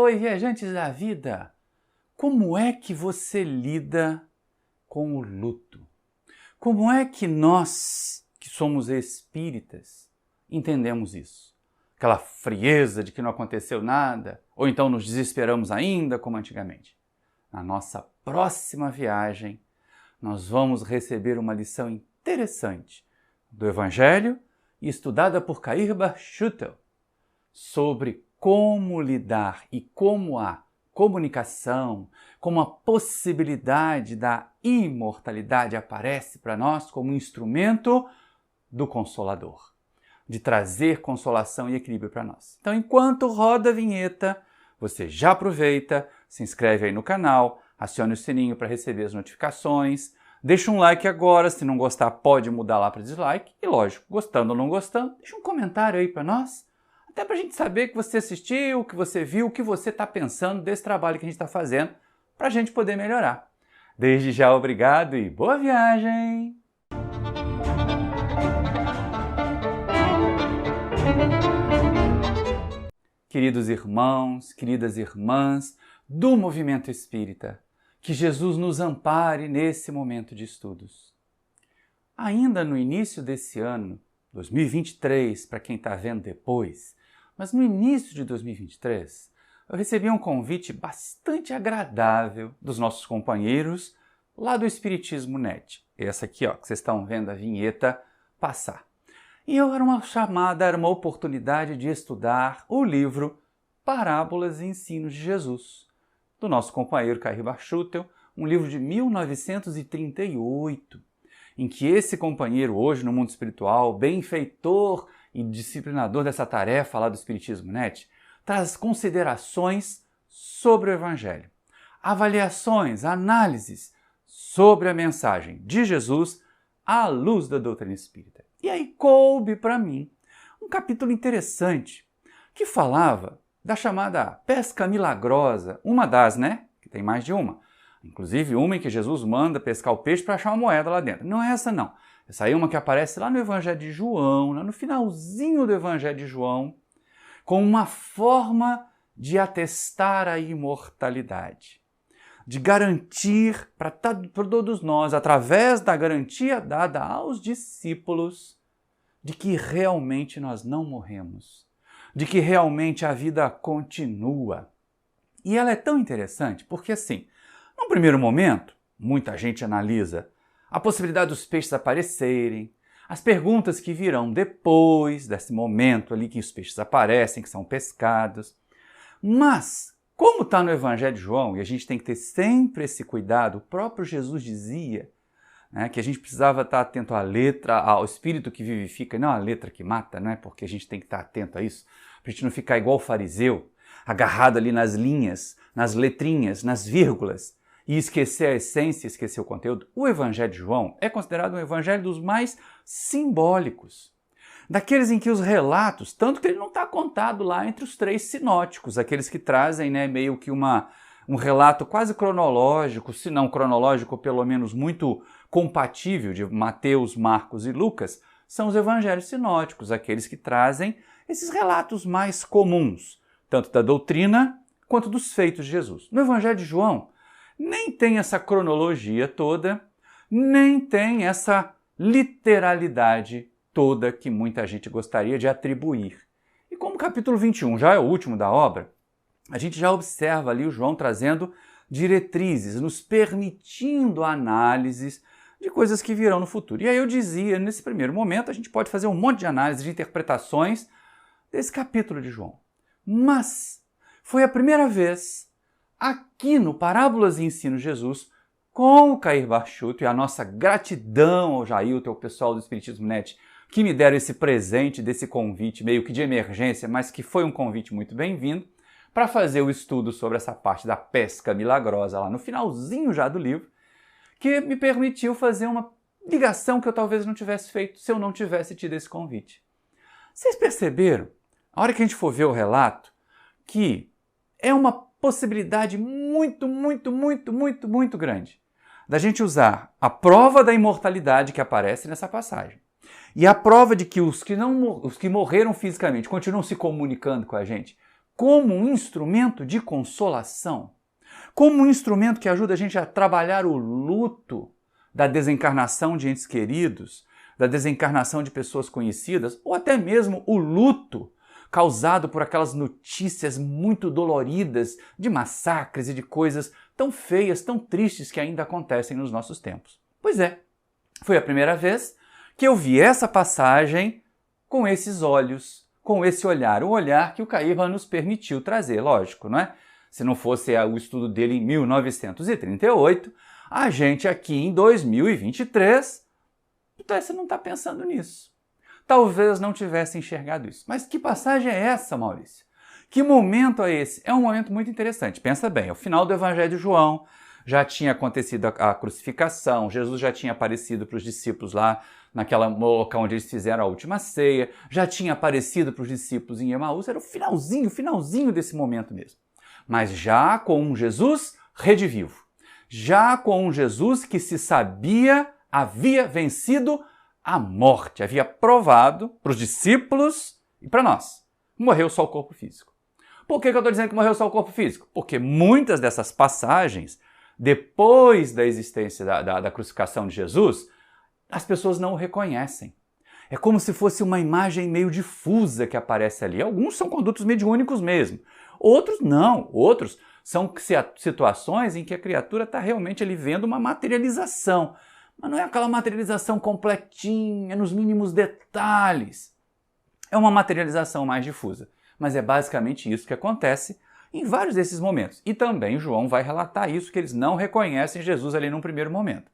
oi, viajantes da vida! Como é que você lida com o luto? Como é que nós, que somos espíritas, entendemos isso? Aquela frieza de que não aconteceu nada, ou então nos desesperamos ainda, como antigamente. Na nossa próxima viagem, nós vamos receber uma lição interessante do Evangelho e estudada por Kair Bar Schutel sobre como lidar e como a comunicação, como a possibilidade da imortalidade aparece para nós como instrumento do Consolador, de trazer consolação e equilíbrio para nós. Então, enquanto roda a vinheta, você já aproveita, se inscreve aí no canal, acione o sininho para receber as notificações, deixa um like agora, se não gostar pode mudar lá para dislike, e lógico, gostando ou não gostando, deixa um comentário aí para nós, até para a gente saber que você assistiu, que você viu, o que você está pensando desse trabalho que a gente está fazendo, para a gente poder melhorar. Desde já, obrigado e boa viagem! Queridos irmãos, queridas irmãs do Movimento Espírita, que Jesus nos ampare nesse momento de estudos. Ainda no início desse ano, 2023, para quem está vendo depois, mas no início de 2023, eu recebi um convite bastante agradável dos nossos companheiros lá do Espiritismo Net. Essa aqui, ó, que vocês estão vendo a vinheta passar. E eu era uma oportunidade de estudar o livro Parábolas e Ensinos de Jesus, do nosso companheiro Kair Bar Schutel, um livro de 1938, em que esse companheiro, hoje no mundo espiritual, benfeitor e disciplinador dessa tarefa lá do Espiritismo Net, traz considerações sobre o Evangelho, avaliações, análises sobre a mensagem de Jesus à luz da doutrina espírita. E aí coube para mim um capítulo interessante que falava da chamada pesca milagrosa, uma das, né? Que tem mais de uma. Inclusive uma em que Jesus manda pescar o peixe para achar uma moeda lá dentro. Não é essa não. Essa aí é uma que aparece lá no Evangelho de João, lá no finalzinho do Evangelho de João, com uma forma de atestar a imortalidade, de garantir para todos nós, através da garantia dada aos discípulos, de que realmente nós não morremos, de que realmente a vida continua. E ela é tão interessante porque, assim, num primeiro momento, muita gente analisa a possibilidade dos peixes aparecerem, as perguntas que virão depois desse momento ali que os peixes aparecem, que são pescados. Mas, como está no Evangelho de João, e a gente tem que ter sempre esse cuidado, o próprio Jesus dizia, né, que a gente precisava estar atento à letra, ao espírito que vivifica, e não à letra que mata, né, porque a gente tem que estar atento a isso, para a gente não ficar igual o fariseu, agarrado ali nas linhas, nas letrinhas, nas vírgulas, e esquecer a essência, esquecer o conteúdo. O Evangelho de João é considerado um evangelho dos mais simbólicos, daqueles em que os relatos, tanto que ele não está contado lá entre os três sinóticos, aqueles que trazem, né, meio que um relato quase cronológico, se não cronológico, pelo menos muito compatível de Mateus, Marcos e Lucas, são os evangelhos sinóticos, aqueles que trazem esses relatos mais comuns, tanto da doutrina quanto dos feitos de Jesus. No Evangelho de João, nem tem essa cronologia toda, nem tem essa literalidade toda que muita gente gostaria de atribuir. E como o capítulo 21 já é o último da obra, a gente já observa ali o João trazendo diretrizes, nos permitindo análises de coisas que virão no futuro. E aí eu dizia, nesse primeiro momento, a gente pode fazer um monte de análises, de interpretações desse capítulo de João. Mas foi a primeira vez aqui no Parábolas e Ensinos de Jesus, com o Kair Bar Schutel, e a nossa gratidão ao Jailton, ao pessoal do Espiritismo Net, que me deram esse presente desse convite, meio que de emergência, mas que foi um convite muito bem-vindo, para fazer o estudo sobre essa parte da pesca milagrosa lá no finalzinho já do livro, que me permitiu fazer uma ligação que eu talvez não tivesse feito se eu não tivesse tido esse convite. Vocês perceberam, a hora que a gente for ver o relato, que é uma possibilidade muito grande da gente usar a prova da imortalidade que aparece nessa passagem e a prova de que os que morreram fisicamente continuam se comunicando com a gente como um instrumento de consolação, como um instrumento que ajuda a gente a trabalhar o luto da desencarnação de entes queridos, da desencarnação de pessoas conhecidas, ou até mesmo o luto causado por aquelas notícias muito doloridas de massacres e de coisas tão feias, tão tristes que ainda acontecem nos nossos tempos. Pois é, foi a primeira vez que eu vi essa passagem com esses olhos, com esse olhar, o olhar que o Caírba nos permitiu trazer, lógico, não é? Se não fosse o estudo dele em 1938, a gente aqui em 2023, então você não está pensando nisso. Talvez não tivesse enxergado isso. Mas que passagem é essa, Maurício? Que momento é esse? É um momento muito interessante. Pensa bem, é o final do Evangelho de João, já tinha acontecido a crucificação, Jesus já tinha aparecido para os discípulos lá naquela local onde eles fizeram a última ceia, já tinha aparecido para os discípulos em Emaús, era o finalzinho desse momento mesmo. Mas já com um Jesus redivivo, já com um Jesus que se sabia havia vencido a morte, havia provado para os discípulos e para nós. Morreu só o corpo físico. Por que eu estou dizendo que morreu só o corpo físico? Porque muitas dessas passagens, depois da existência da crucificação de Jesus, as pessoas não o reconhecem. É como se fosse uma imagem meio difusa que aparece ali. Alguns são condutos mediúnicos mesmo. Outros não. Outros são situações em que a criatura está realmente ali vendo uma materialização. Mas não é aquela materialização completinha, nos mínimos detalhes. É uma materialização mais difusa. Mas é basicamente isso que acontece em vários desses momentos. E também João vai relatar isso, que eles não reconhecem Jesus ali num primeiro momento.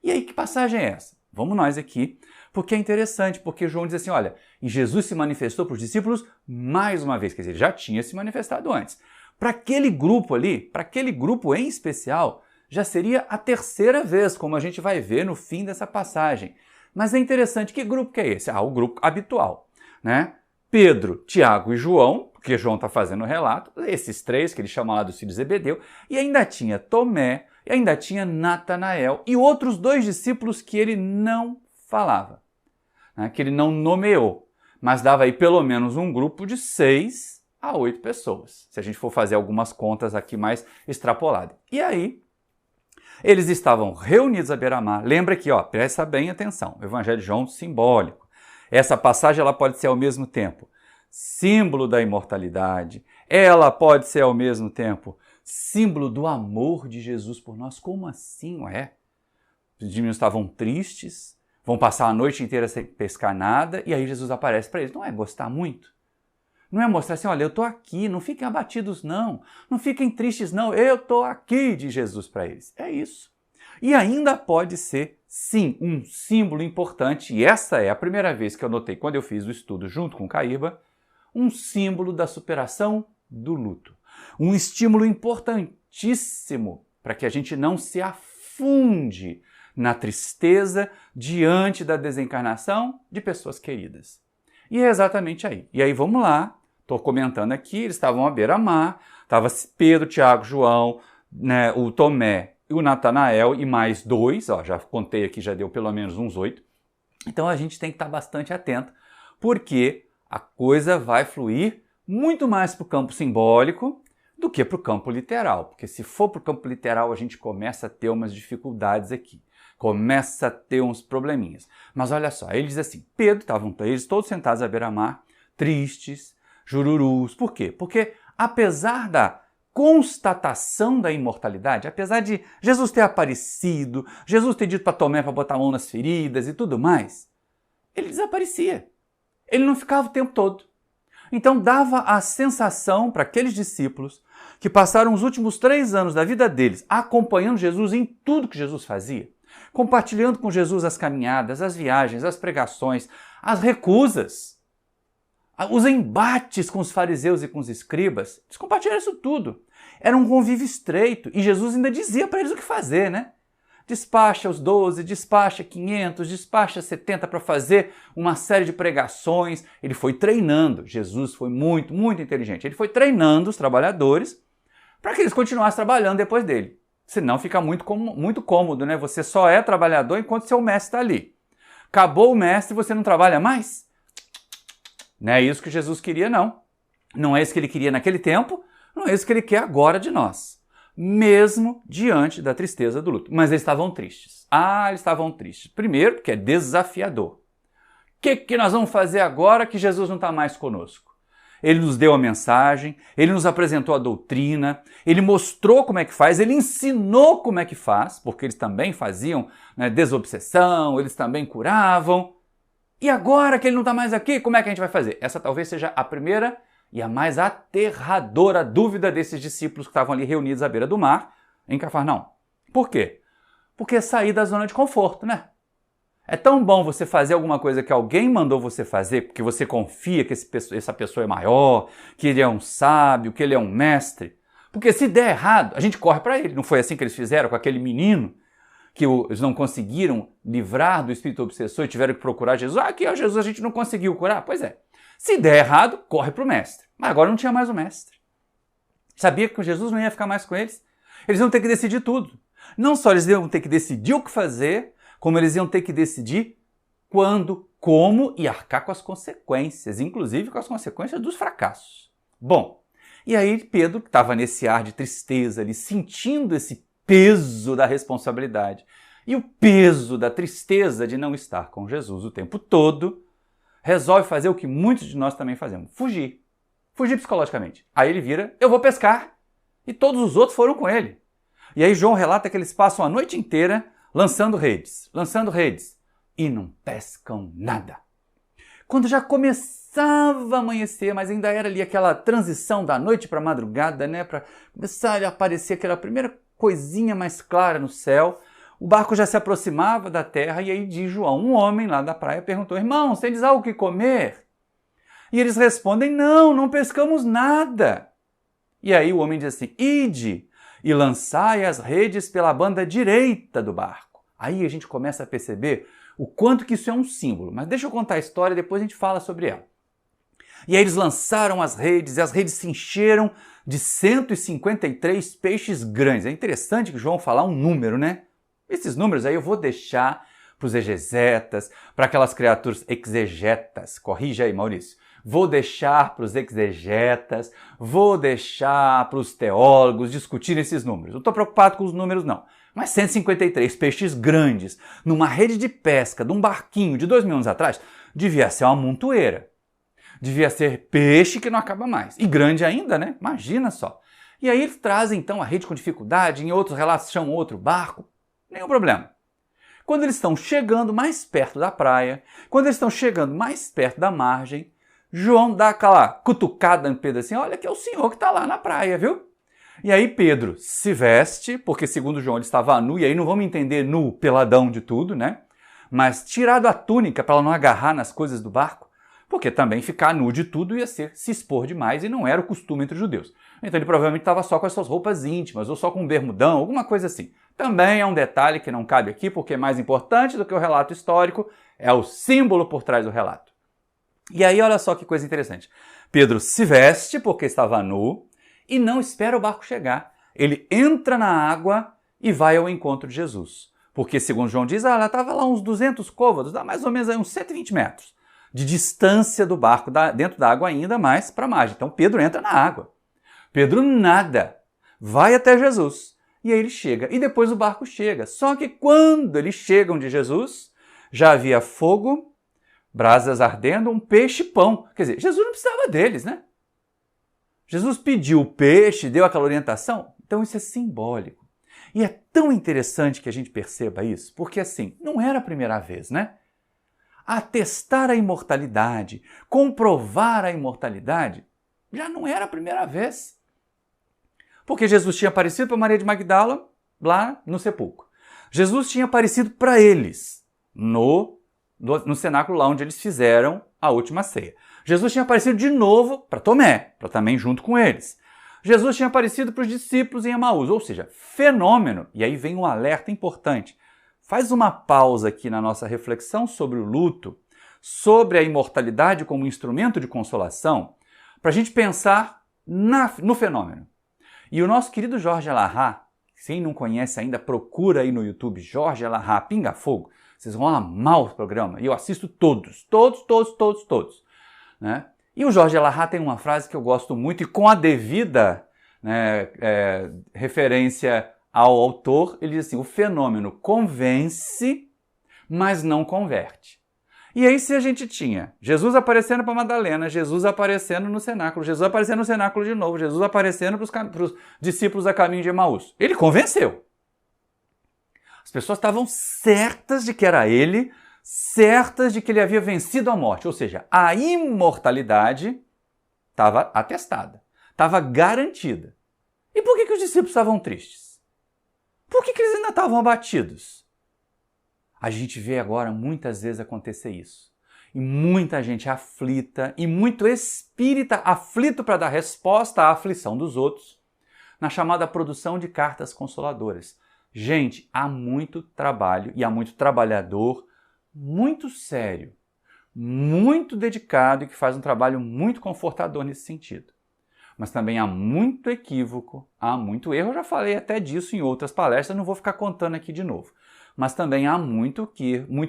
E aí, que passagem é essa? Vamos nós aqui, porque é interessante, porque João diz assim, olha, e Jesus se manifestou para os discípulos mais uma vez, quer dizer, ele já tinha se manifestado antes. Para aquele grupo ali, para aquele grupo em especial, já seria a terceira vez, como a gente vai ver no fim dessa passagem. Mas é interessante, que grupo que é esse? O grupo habitual, né? Pedro, Tiago e João, porque João está fazendo o relato, esses três que ele chama lá dos filhos de Zebedeu, e ainda tinha Tomé, e ainda tinha Natanael e outros dois discípulos que ele não falava, né, que ele não nomeou, mas dava aí pelo menos um grupo de 6 a 8 pessoas, se a gente for fazer algumas contas aqui mais extrapoladas. E aí, eles estavam reunidos à beira-mar. Lembra aqui, presta bem atenção, o Evangelho de João simbólico. Essa passagem ela pode ser ao mesmo tempo símbolo da imortalidade, ela pode ser ao mesmo tempo símbolo do amor de Jesus por nós. Como assim, ué? Os meninos estavam tristes, vão passar a noite inteira sem pescar nada, e aí Jesus aparece para eles. Não é gostar muito? Não é mostrar assim, olha, eu estou aqui, não fiquem abatidos não fiquem tristes não, eu estou aqui, diz Jesus para eles. É isso. E ainda pode ser, sim, um símbolo importante, e essa é a primeira vez que eu notei quando eu fiz o estudo junto com o Caírba, um símbolo da superação do luto. Um estímulo importantíssimo para que a gente não se afunde na tristeza diante da desencarnação de pessoas queridas. E é exatamente aí. E aí vamos lá, estou comentando aqui, eles estavam à beira-mar, estava Pedro, Tiago, João, né, o Tomé e o Natanael e mais 2, já contei aqui, já deu pelo menos uns 8. Então a gente tem que estar bastante atento, porque a coisa vai fluir muito mais para o campo simbólico do que para o campo literal. Porque se for para o campo literal, a gente começa a ter umas dificuldades aqui. Começa a ter uns probleminhas. Mas olha só, ele diz assim, Pedro, estavam eles todos sentados à beira-mar, tristes, jururus. Por quê? Porque apesar da constatação da imortalidade, apesar de Jesus ter aparecido, Jesus ter dito para Tomé para botar a mão nas feridas e tudo mais, ele desaparecia. Ele não ficava o tempo todo. Então dava a sensação para aqueles discípulos que passaram os últimos 3 anos da vida deles acompanhando Jesus em tudo que Jesus fazia, compartilhando com Jesus as caminhadas, as viagens, as pregações, as recusas, os embates com os fariseus e com os escribas. Eles compartilharam isso tudo. Era um convívio estreito e Jesus ainda dizia para eles o que fazer, né? Despacha os 12, despacha 500, despacha 70 para fazer uma série de pregações. Ele foi treinando. Jesus foi muito, muito inteligente. Ele foi treinando os trabalhadores para que eles continuassem trabalhando depois dele. Senão fica muito cômodo, né? Você só é trabalhador enquanto seu mestre está ali. Acabou o mestre e você não trabalha mais? Não é isso que Jesus queria, não. Não é isso que ele queria naquele tempo, não é isso que ele quer agora de nós, mesmo diante da tristeza do luto. Mas eles estavam tristes. Eles estavam tristes. Primeiro, porque é desafiador. O que nós vamos fazer agora que Jesus não está mais conosco? Ele nos deu a mensagem, ele nos apresentou a doutrina, ele mostrou como é que faz, ele ensinou como é que faz, porque eles também faziam, né, desobsessão, eles também curavam. E agora que ele não está mais aqui, como é que a gente vai fazer? Essa talvez seja a primeira e a mais aterradora dúvida desses discípulos que estavam ali reunidos à beira do mar, em Cafarnaum. Por quê? Porque é sair da zona de conforto, né? É tão bom você fazer alguma coisa que alguém mandou você fazer, porque você confia que essa pessoa é maior, que ele é um sábio, que ele é um mestre. Porque se der errado, a gente corre para ele. Não foi assim que eles fizeram com aquele menino que eles não conseguiram livrar do espírito obsessor e tiveram que procurar Jesus? Aqui, ó, Jesus, a gente não conseguiu curar. Pois é. Se der errado, corre para o mestre. Mas agora não tinha mais o mestre. Sabia que Jesus não ia ficar mais com eles? Eles iam ter que decidir tudo. Não só eles iam ter que decidir o que fazer, como eles iam ter que decidir quando, como e arcar com as consequências, inclusive com as consequências dos fracassos. Bom, e aí Pedro, que estava nesse ar de tristeza ali, sentindo esse peso da responsabilidade e o peso da tristeza de não estar com Jesus o tempo todo, resolve fazer o que muitos de nós também fazemos, fugir. Fugir psicologicamente. Aí ele vira, eu vou pescar. E todos os outros foram com ele. E aí João relata que eles passam a noite inteira lançando redes, e não pescam nada. Quando já começava a amanhecer, mas ainda era ali aquela transição da noite para a madrugada, né, para começar a aparecer aquela primeira coisinha mais clara no céu, o barco já se aproximava da terra e aí diz João, um homem lá da praia perguntou, irmãos, tem algo que comer? E eles respondem, não pescamos nada. E aí o homem diz assim, ide e lançai as redes pela banda direita do barco. Aí a gente começa a perceber o quanto que isso é um símbolo. Mas deixa eu contar a história e depois a gente fala sobre ela. E aí eles lançaram as redes e as redes se encheram de 153 peixes grandes. É interessante que João falar um número, né? Esses números aí eu vou deixar para os exegetas, para aquelas criaturas exegetas. Corrija aí, Maurício. Vou deixar para os exegetas, vou deixar para os teólogos discutirem esses números. Não estou preocupado com os números, não. Mas 153 peixes grandes, numa rede de pesca, de um barquinho de 2000 anos atrás, devia ser uma montoeira. Devia ser peixe que não acaba mais. E grande ainda, né? Imagina só. E aí eles trazem então a rede com dificuldade, em outros relatos chamam outro barco. Nenhum problema. Quando eles estão chegando mais perto da praia, quando eles estão chegando mais perto da margem, João dá aquela cutucada no Pedro assim, olha que é o senhor que está lá na praia, viu? E aí Pedro se veste, porque segundo João ele estava nu, e aí não vamos entender nu, peladão de tudo, né? Mas tirado a túnica para ela não agarrar nas coisas do barco, porque também ficar nu de tudo ia ser se expor demais e não era o costume entre os judeus. Então ele provavelmente estava só com as suas roupas íntimas, ou só com um bermudão, alguma coisa assim. Também é um detalhe que não cabe aqui, porque mais importante do que o relato histórico é o símbolo por trás do relato. E aí olha só que coisa interessante. Pedro se veste porque estava nu, e não espera o barco chegar. Ele entra na água e vai ao encontro de Jesus. Porque, segundo João diz, ela estava lá uns 200 côvados, dá mais ou menos aí uns 120 metros de distância do barco, dentro da água ainda mais para a margem. Então Pedro entra na água. Pedro nada, vai até Jesus. E aí ele chega. E depois o barco chega. Só que quando eles chegam de Jesus, já havia fogo, brasas ardendo, um peixe-pão. Quer dizer, Jesus não precisava deles, né? Jesus pediu o peixe, deu aquela orientação, então isso é simbólico. E é tão interessante que a gente perceba isso, porque assim, não era a primeira vez, né? Atestar a imortalidade, comprovar a imortalidade, já não era a primeira vez. Porque Jesus tinha aparecido para Maria de Magdala lá no sepulcro. Jesus tinha aparecido para eles no cenáculo lá onde eles fizeram a última ceia. Jesus tinha aparecido de novo para Tomé, para também junto com eles. Jesus tinha aparecido para os discípulos em Emaús, ou seja, fenômeno. E aí vem um alerta importante. Faz uma pausa aqui na nossa reflexão sobre o luto, sobre a imortalidade como instrumento de consolação, para a gente pensar no fenômeno. E o nosso querido Jorge Alahá, quem não conhece ainda, procura aí no YouTube Jorge Alahá Pinga Fogo. Vocês vão amar o programa. E eu assisto todos. Né? E o Jorge Elahá tem uma frase que eu gosto muito, e com a devida referência ao autor, ele diz assim: o fenômeno convence, mas não converte. E aí se a gente tinha Jesus aparecendo para Madalena, Jesus aparecendo no cenáculo, Jesus aparecendo no cenáculo de novo, Jesus aparecendo para os discípulos a caminho de Emaús, ele convenceu. As pessoas estavam certas de que era ele, certas de que ele havia vencido a morte, ou seja, a imortalidade estava atestada, estava garantida. E por que os discípulos estavam tristes? Por que eles ainda estavam abatidos? A gente vê agora muitas vezes acontecer isso. E muita gente aflita, e muito espírita aflito para dar resposta à aflição dos outros, na chamada produção de cartas consoladoras. Gente, há muito trabalho e há muito trabalhador muito sério, muito dedicado e que faz um trabalho muito confortador nesse sentido. Mas também há muito equívoco, há muito erro, eu já falei até disso em outras palestras, não vou ficar contando aqui de novo. Mas também há muito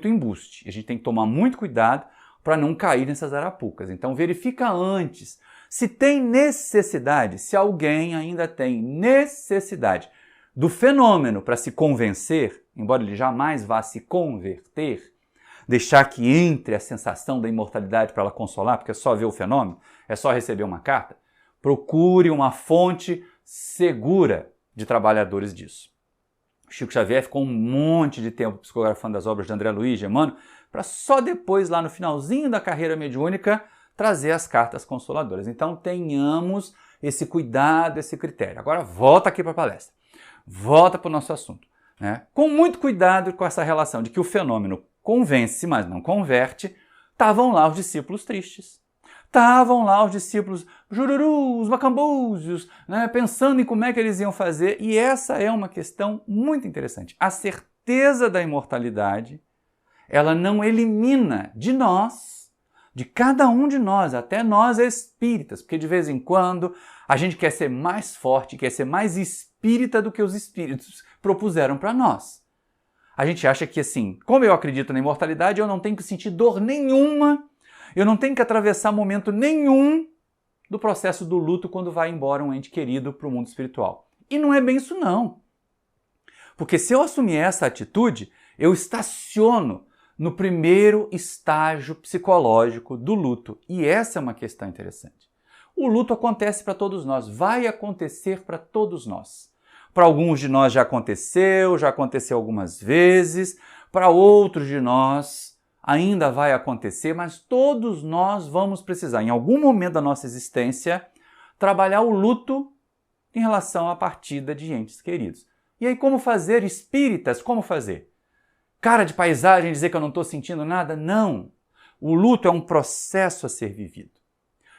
embuste. A gente tem que tomar muito cuidado para não cair nessas arapucas. Então verifica antes se tem necessidade, se alguém ainda tem necessidade do fenômeno para se convencer, embora ele jamais vá se converter, deixar que entre a sensação da imortalidade para ela consolar, porque é só ver o fenômeno, é só receber uma carta. Procure uma fonte segura de trabalhadores disso. Chico Xavier ficou um monte de tempo psicografando as obras de André Luiz de Emmanuel, para só depois, lá no finalzinho da carreira mediúnica, trazer as cartas consoladoras. Então tenhamos esse cuidado, esse critério. Agora volta aqui para a palestra. Volta para o nosso assunto. Com muito cuidado com essa relação de que o fenômeno convence, mas não converte, estavam lá os discípulos tristes. Estavam lá os discípulos jururus, macambúzios, pensando em como é que eles iam fazer. E essa é uma questão muito interessante. A certeza da imortalidade, ela não elimina de nós, de cada um de nós, até nós espíritas, porque de vez em quando a gente quer ser mais forte, quer ser mais espírita do que os espíritos propuseram para nós. A gente acha que assim, como eu acredito na imortalidade, eu não tenho que sentir dor nenhuma, eu não tenho que atravessar momento nenhum do processo do luto quando vai embora um ente querido para o mundo espiritual. E não é bem isso não. Porque se eu assumir essa atitude, eu estaciono no primeiro estágio psicológico do luto. E essa é uma questão interessante. O luto acontece para todos nós, vai acontecer para todos nós. Para alguns de nós já aconteceu algumas vezes, para outros de nós ainda vai acontecer, mas todos nós vamos precisar, em algum momento da nossa existência, trabalhar o luto em relação à partida de entes queridos. E aí como fazer? Espíritas, como fazer? Cara de paisagem, dizer que eu não estou sentindo nada? Não! O luto é um processo a ser vivido.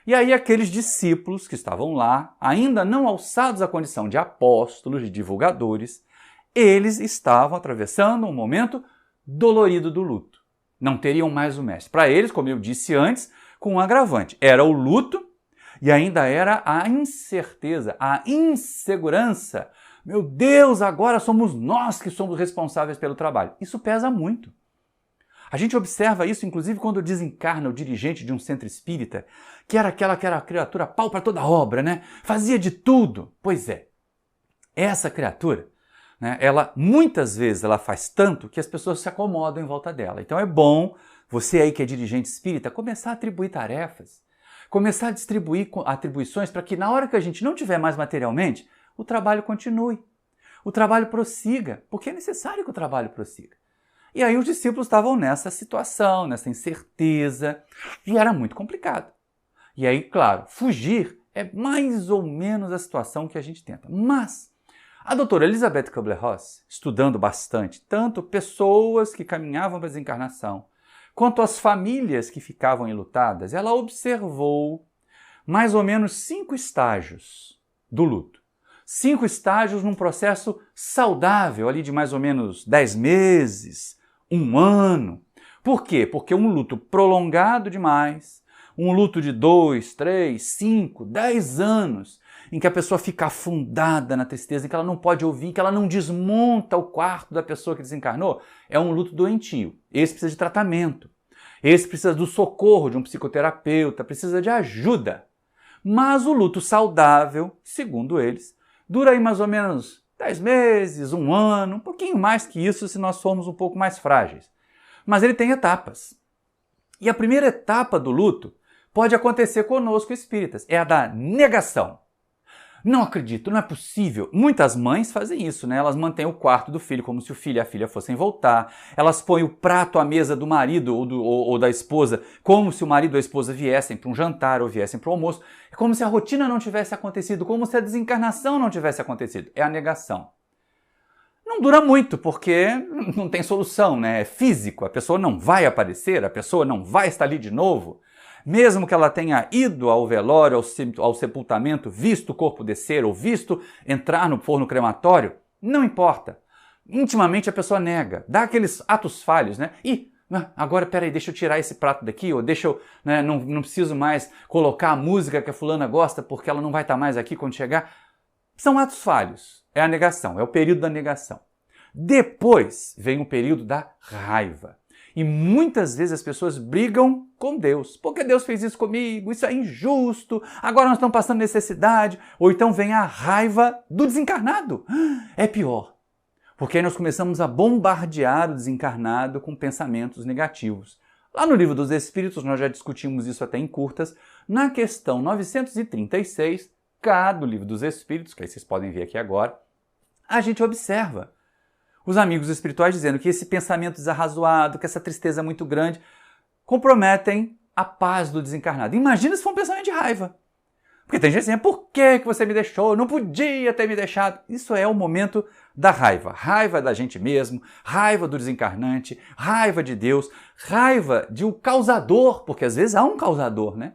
E aí aqueles discípulos que estavam lá, ainda não alçados à condição de apóstolos, de divulgadores, eles estavam atravessando um momento dolorido do luto. Não teriam mais o mestre. Para eles, como eu disse antes, com um agravante. Era o luto e ainda era a incerteza, a insegurança. Meu Deus, agora somos nós que somos responsáveis pelo trabalho. Isso pesa muito. A gente observa isso, inclusive, quando desencarna o dirigente de um centro espírita, que era aquela criatura pau para toda obra, Fazia de tudo. Pois é, essa criatura, ela muitas vezes ela faz tanto que as pessoas se acomodam em volta dela. Então é bom, você aí que é dirigente espírita, começar a atribuir tarefas, começar a distribuir atribuições para que na hora que a gente não tiver mais materialmente, o trabalho continue, o trabalho prossiga, porque é necessário que o trabalho prossiga. E aí os discípulos estavam nessa situação, nessa incerteza, e era muito complicado. E aí, claro, fugir é mais ou menos a situação que a gente tenta. Mas a doutora Elizabeth Kubler-Ross, estudando bastante, tanto pessoas que caminhavam para a desencarnação, quanto as famílias que ficavam enlutadas, ela observou mais ou menos 5 estágios do luto. 5 estágios num processo saudável, ali de mais ou menos 10 meses, 1 ano. Por quê? Porque um luto prolongado demais, um luto de 2, 3, 5, 10 anos, em que a pessoa fica afundada na tristeza, em que ela não pode ouvir, que ela não desmonta o quarto da pessoa que desencarnou, é um luto doentio. Esse precisa de tratamento. Esse precisa do socorro de um psicoterapeuta, precisa de ajuda. Mas o luto saudável, segundo eles, dura aí mais ou menos 10 meses, 1 ano, um pouquinho mais que isso se nós formos um pouco mais frágeis. Mas ele tem etapas. E a primeira etapa do luto pode acontecer conosco espíritas, é a da negação. Não acredito, não é possível. Muitas mães fazem isso, né? Elas mantêm o quarto do filho como se o filho e a filha fossem voltar. Elas põem o prato à mesa do marido ou da esposa como se o marido ou a esposa viessem para um jantar ou viessem para o almoço. É como se a rotina não tivesse acontecido, como se a desencarnação não tivesse acontecido. É a negação. Não dura muito, porque não tem solução, né? É físico, a pessoa não vai aparecer, a pessoa não vai estar ali de novo. Mesmo que ela tenha ido ao velório, ao sepultamento, visto o corpo descer ou visto entrar no forno crematório, não importa. Intimamente a pessoa nega, dá aqueles atos falhos, né? E agora, peraí, deixa eu tirar esse prato daqui, ou deixa eu, né, não preciso mais colocar a música que a fulana gosta porque ela não vai estar mais aqui quando chegar. São atos falhos, é a negação, é o período da negação. Depois vem o período da raiva. E muitas vezes as pessoas brigam com Deus. Porque Deus fez isso comigo, isso é injusto, agora nós estamos passando necessidade. Ou então vem a raiva do desencarnado. É pior. Porque aí nós começamos a bombardear o desencarnado com pensamentos negativos. Lá no Livro dos Espíritos, nós já discutimos isso até em curtas, na questão 936K do Livro dos Espíritos, que aí vocês podem ver aqui agora, a gente observa os amigos espirituais dizendo que esse pensamento desarrazoado, que essa tristeza muito grande, comprometem a paz do desencarnado. Imagina se for um pensamento de raiva. Porque tem gente dizendo, por que você me deixou? Não podia ter me deixado. Isso é o momento da raiva. Raiva da gente mesmo, raiva do desencarnante, raiva de Deus, raiva de um causador, porque às vezes há um causador, né?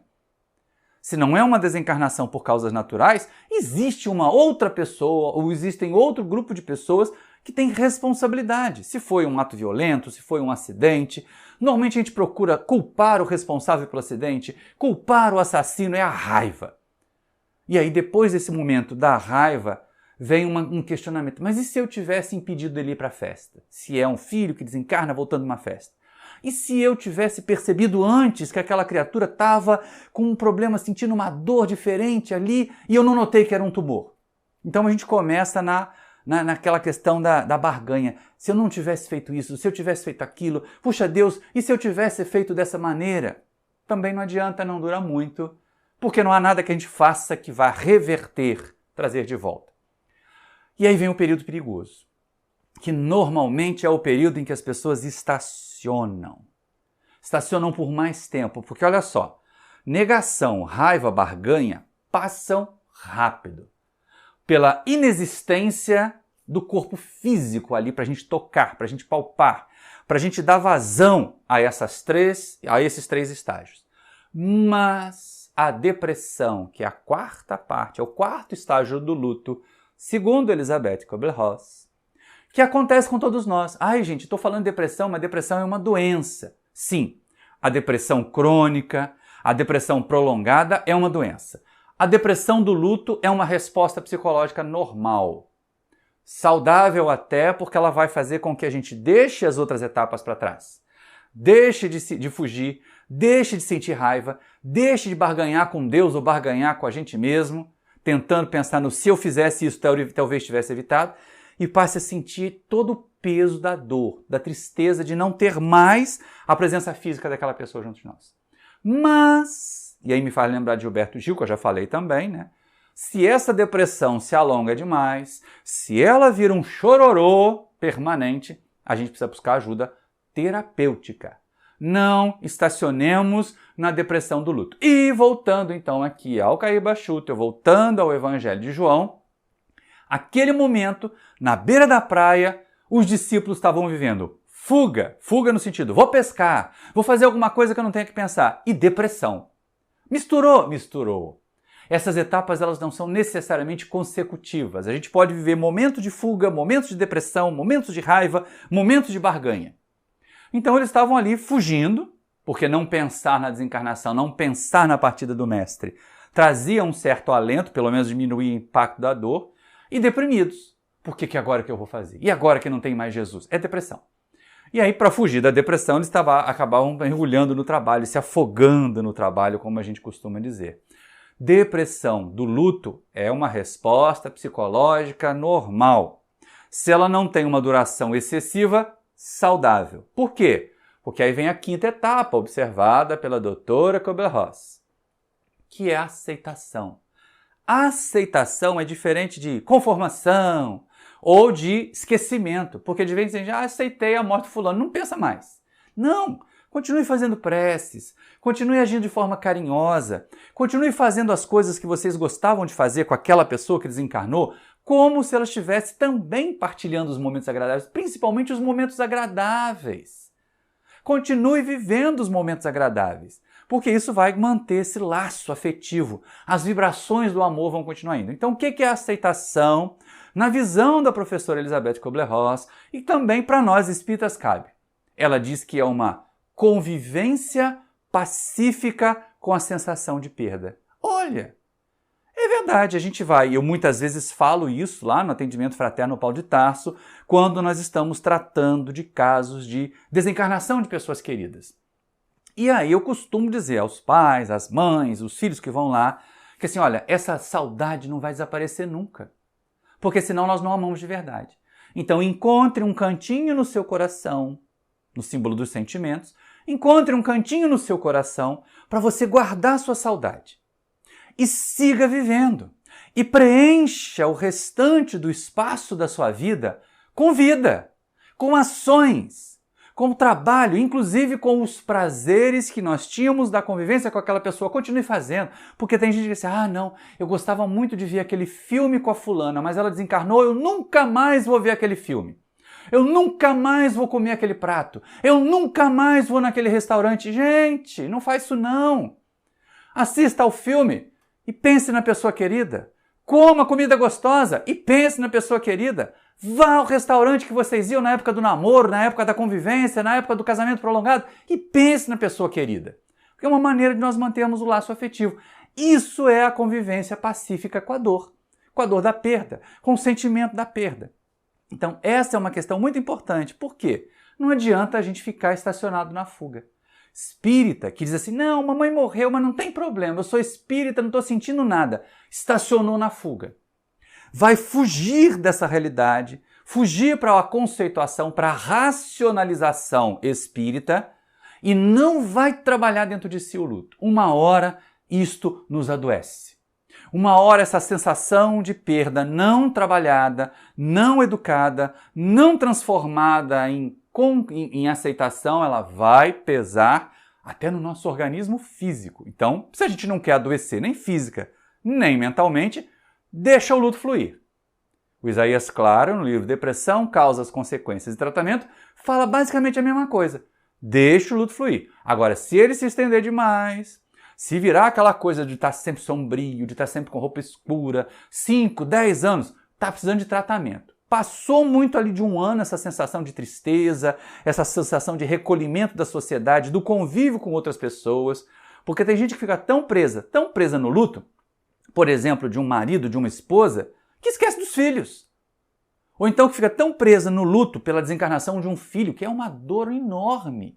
Se não é uma desencarnação por causas naturais, existe uma outra pessoa ou existem outro grupo de pessoas que tem responsabilidade. Se foi um ato violento, se foi um acidente, normalmente a gente procura culpar o responsável pelo acidente, culpar o assassino, é a raiva. E aí depois desse momento da raiva, vem um questionamento. Mas e se eu tivesse impedido ele ir para a festa? Se é um filho que desencarna voltando de uma festa. E se eu tivesse percebido antes que aquela criatura estava com um problema, sentindo uma dor diferente ali, e eu não notei que era um tumor? Então a gente começa naquela questão da barganha. Se eu não tivesse feito isso, se eu tivesse feito aquilo, puxa Deus, e se eu tivesse feito dessa maneira? Também não adianta, não dura muito, porque não há nada que a gente faça que vá reverter, trazer de volta. E aí vem o período perigoso, que normalmente é o período em que as pessoas estacionam. Estacionam por mais tempo, porque olha só, negação, raiva, barganha passam rápido. Pela inexistência do corpo físico ali para a gente tocar, para a gente palpar, para a gente dar vazão a esses três estágios. Mas a depressão, que é a quarta parte, é o quarto estágio do luto, segundo Elizabeth Kubler-Ross, que acontece com todos nós. Ai, gente, estou falando de depressão, mas depressão é uma doença. Sim, a depressão crônica, a depressão prolongada é uma doença. A depressão do luto é uma resposta psicológica normal. Saudável até, porque ela vai fazer com que a gente deixe as outras etapas para trás. Deixe de fugir, deixe de sentir raiva, deixe de barganhar com Deus ou barganhar com a gente mesmo, tentando pensar no se eu fizesse isso, talvez tivesse evitado, e passe a sentir todo o peso da dor, da tristeza de não ter mais a presença física daquela pessoa junto de nós. Mas, e aí me faz lembrar de Gilberto Gil, que eu já falei também, né? Se essa depressão se alonga demais, se ela vira um chororô permanente, a gente precisa buscar ajuda terapêutica. Não estacionemos na depressão do luto. E voltando então aqui ao Caíba Schutter, voltando ao Evangelho de João, aquele momento, na beira da praia, os discípulos estavam vivendo fuga no sentido, vou pescar, vou fazer alguma coisa que eu não tenha que pensar, e depressão. Misturou. Essas etapas elas não são necessariamente consecutivas. A gente pode viver momentos de fuga, momentos de depressão, momentos de raiva, momentos de barganha. Então eles estavam ali fugindo, porque não pensar na desencarnação, não pensar na partida do mestre, trazia um certo alento, pelo menos diminuía o impacto da dor, e deprimidos. Por que agora que eu vou fazer? E agora que não tem mais Jesus? É depressão. E aí, para fugir da depressão, eles acabavam mergulhando no trabalho, se afogando no trabalho, como a gente costuma dizer. Depressão do luto é uma resposta psicológica normal. Se ela não tem uma duração excessiva, saudável. Por quê? Porque aí vem a quinta etapa observada pela doutora Kübler-Ross, que é a aceitação. A aceitação é diferente de conformação ou de esquecimento, porque de vez em quando aceitei a morte do fulano, não pensa mais. Não, continue fazendo preces, continue agindo de forma carinhosa, continue fazendo as coisas que vocês gostavam de fazer com aquela pessoa que desencarnou, como se ela estivesse também partilhando os momentos agradáveis, principalmente os momentos agradáveis. Continue vivendo os momentos agradáveis, porque isso vai manter esse laço afetivo. As vibrações do amor vão continuar indo. Então, o que é a aceitação? Na visão da professora Elizabeth Kübler-Ross e também para nós espíritas cabe. Ela diz que é uma convivência pacífica com a sensação de perda. Olha, é verdade, a gente vai, eu muitas vezes falo isso lá no atendimento fraterno Paulo de Tarso, quando nós estamos tratando de casos de desencarnação de pessoas queridas. E aí eu costumo dizer aos pais, às mães, os filhos que vão lá, que assim, olha, essa saudade não vai desaparecer nunca, porque senão nós não amamos de verdade. Então encontre um cantinho no seu coração, no símbolo dos sentimentos, encontre um cantinho no seu coração para você guardar sua saudade. E siga vivendo. E preencha o restante do espaço da sua vida com vida, com ações, com trabalho, inclusive com os prazeres que nós tínhamos da convivência com aquela pessoa. Continue fazendo, porque tem gente que diz assim, não, eu gostava muito de ver aquele filme com a fulana, mas ela desencarnou, eu nunca mais vou ver aquele filme. Eu nunca mais vou comer aquele prato. Eu nunca mais vou naquele restaurante. Gente, não faz isso não. Assista ao filme e pense na pessoa querida. Coma comida gostosa e pense na pessoa querida. Vá ao restaurante que vocês iam na época do namoro, na época da convivência, na época do casamento prolongado e pense na pessoa querida. Porque é uma maneira de nós mantermos o laço afetivo. Isso é a convivência pacífica com a dor da perda, com o sentimento da perda. Então, essa é uma questão muito importante. Por quê? Não adianta a gente ficar estacionado na fuga. Espírita que diz assim, não, mamãe morreu, mas não tem problema, eu sou espírita, não estou sentindo nada. Estacionou na fuga. Vai fugir dessa realidade, fugir para a conceituação, para a racionalização espírita e não vai trabalhar dentro de si o luto. Uma hora isto nos adoece. Uma hora essa sensação de perda não trabalhada, não educada, não transformada em aceitação, ela vai pesar até no nosso organismo físico. Então, se a gente não quer adoecer nem física, nem mentalmente, deixa o luto fluir. O Isaías Claro, no livro Depressão, Causas, Consequências e Tratamento, fala basicamente a mesma coisa. Deixa o luto fluir. Agora, se ele se estender demais, se virar aquela coisa de estar sempre sombrio, de estar sempre com roupa escura, 5, 10 anos, está precisando de tratamento. Passou muito ali de um ano essa sensação de tristeza, essa sensação de recolhimento da sociedade, do convívio com outras pessoas, porque tem gente que fica tão presa no luto, por exemplo, de um marido, de uma esposa, que esquece dos filhos. Ou então que fica tão presa no luto pela desencarnação de um filho, que é uma dor enorme,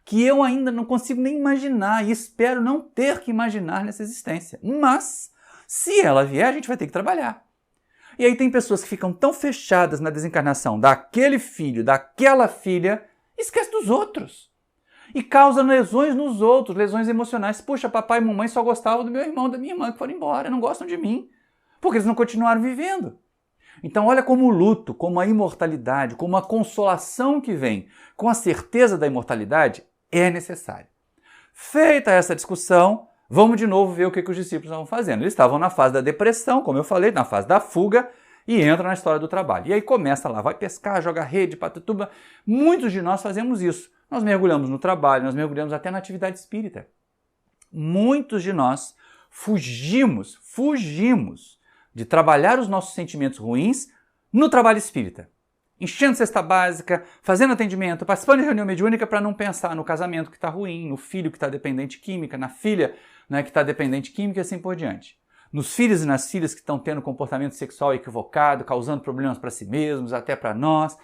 que eu ainda não consigo nem imaginar e espero não ter que imaginar nessa existência. Mas, se ela vier, a gente vai ter que trabalhar. E aí tem pessoas que ficam tão fechadas na desencarnação daquele filho, daquela filha, esquece dos outros. E causa lesões nos outros, lesões emocionais. Puxa, papai e mamãe só gostavam do meu irmão e da minha irmã que foram embora, não gostam de mim, porque eles não continuaram vivendo. Então olha como o luto, como a imortalidade, como a consolação que vem com a certeza da imortalidade é necessária. Feita essa discussão, vamos de novo ver o que os discípulos estavam fazendo. Eles estavam na fase da depressão, como eu falei, na fase da fuga, e entram na história do trabalho. E aí começa lá, vai pescar, joga rede, patatuba. Muitos de nós fazemos isso. Nós mergulhamos no trabalho, nós mergulhamos até na atividade espírita. Muitos de nós fugimos de trabalhar os nossos sentimentos ruins no trabalho espírita. Enchendo cesta básica, fazendo atendimento, participando de reunião mediúnica para não pensar no casamento que está ruim, no filho que está dependente química, na filha que está dependente química e assim por diante. Nos filhos e nas filhas que estão tendo comportamento sexual equivocado, causando problemas para si mesmos, até para nós.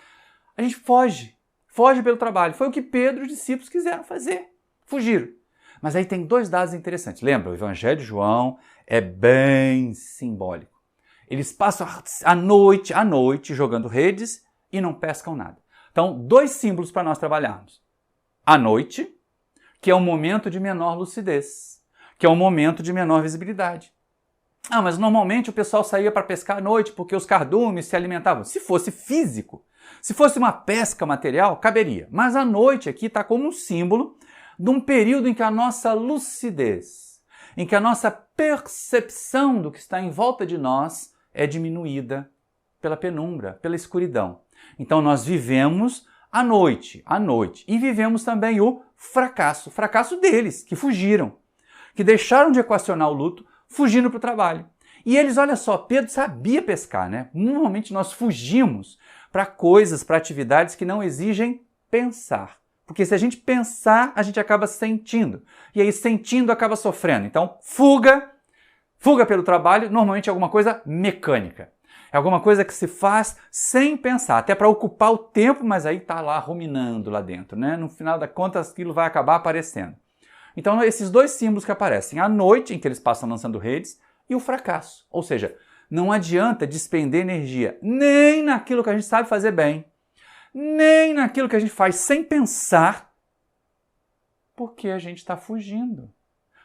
A gente foge foge pelo trabalho. Foi o que Pedro e os discípulos quiseram fazer, fugiram. Mas aí tem dois dados interessantes. Lembra, o Evangelho de João é bem simbólico. Eles passam a noite jogando redes e não pescam nada. Então, dois símbolos para nós trabalharmos. A noite, que é um momento de menor lucidez, que é um momento de menor visibilidade. Ah, mas normalmente o pessoal saía para pescar à noite porque os cardumes se alimentavam. Se fosse físico, se fosse uma pesca material, caberia. Mas a noite aqui está como um símbolo de um período em que a nossa lucidez, em que a nossa percepção do que está em volta de nós é diminuída pela penumbra, pela escuridão. Então nós vivemos a noite, e vivemos também o fracasso deles, que fugiram, que deixaram de equacionar o luto, fugindo para o trabalho. E eles, olha só, Pedro sabia pescar, né? Normalmente nós fugimos para coisas, para atividades que não exigem pensar. Porque se a gente pensar, a gente acaba sentindo. E aí, sentindo, acaba sofrendo. Então, fuga pelo trabalho, normalmente é alguma coisa mecânica. É alguma coisa que se faz sem pensar, até para ocupar o tempo, mas aí está lá ruminando lá dentro, né? No final das contas, aquilo vai acabar aparecendo. Então, esses dois símbolos que aparecem, a noite, em que eles passam lançando redes, e o fracasso. Ou seja, não adianta despender energia nem naquilo que a gente sabe fazer bem, nem naquilo que a gente faz sem pensar, porque a gente está fugindo.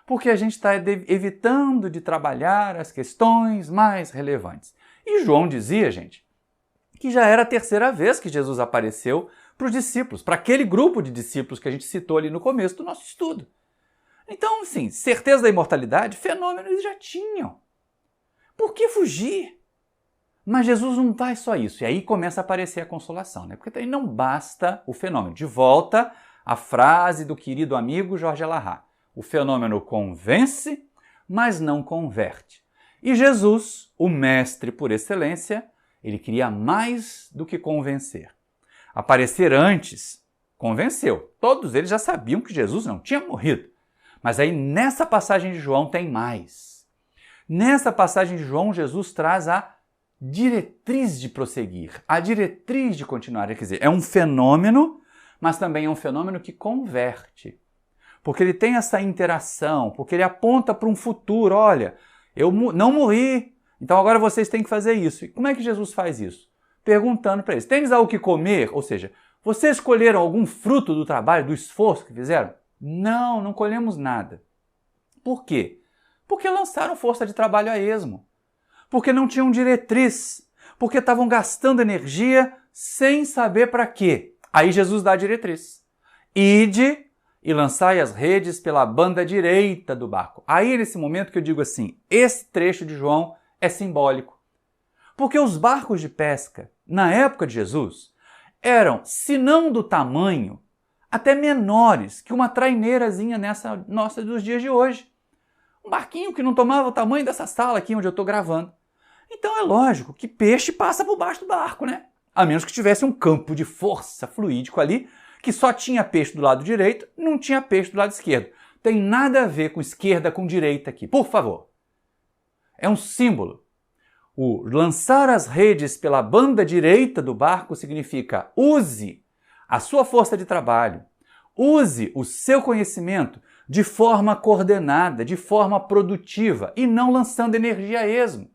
Porque a gente está evitando de trabalhar as questões mais relevantes. E João dizia, gente, que já era a terceira vez que Jesus apareceu para os discípulos, para aquele grupo de discípulos que a gente citou ali no começo do nosso estudo. Então, assim, certeza da imortalidade, fenômenos eles já tinham. Por que fugir? Mas Jesus não faz só isso. E aí começa a aparecer a consolação, né? Porque aí não basta o fenômeno. De volta à frase do querido amigo Jorge Alahá. O fenômeno convence, mas não converte. E Jesus, o mestre por excelência, ele queria mais do que convencer. Aparecer antes, convenceu. Todos eles já sabiam que Jesus não tinha morrido. Mas aí nessa passagem de João tem mais. Nessa passagem de João, Jesus traz a diretriz de prosseguir, a diretriz de continuar. Quer dizer, é um fenômeno, mas também é um fenômeno que converte. Porque ele tem essa interação, porque ele aponta para um futuro. Olha, eu não morri, então agora vocês têm que fazer isso. E como é que Jesus faz isso? Perguntando para eles, tens algo que comer? Ou seja, vocês colheram algum fruto do trabalho, do esforço que fizeram? Não, não colhemos nada. Por quê? Porque lançaram força de trabalho a esmo. Porque não tinham diretriz. Porque estavam gastando energia sem saber para quê. Aí Jesus dá a diretriz. Ide e lançai as redes pela banda direita do barco. Aí nesse momento que eu digo assim, esse trecho de João é simbólico. Porque os barcos de pesca, na época de Jesus, eram, se não do tamanho, até menores que uma traineirazinha nessa nossa dos dias de hoje. Um barquinho que não tomava o tamanho dessa sala aqui onde eu estou gravando. Então é lógico que peixe passa por baixo do barco, né? A menos que tivesse um campo de força fluídico ali, que só tinha peixe do lado direito, não tinha peixe do lado esquerdo. Tem nada a ver com esquerda com direita aqui, por favor. É um símbolo. O lançar as redes pela banda direita do barco significa use a sua força de trabalho, use o seu conhecimento de forma coordenada, de forma produtiva e não lançando energia a esmo.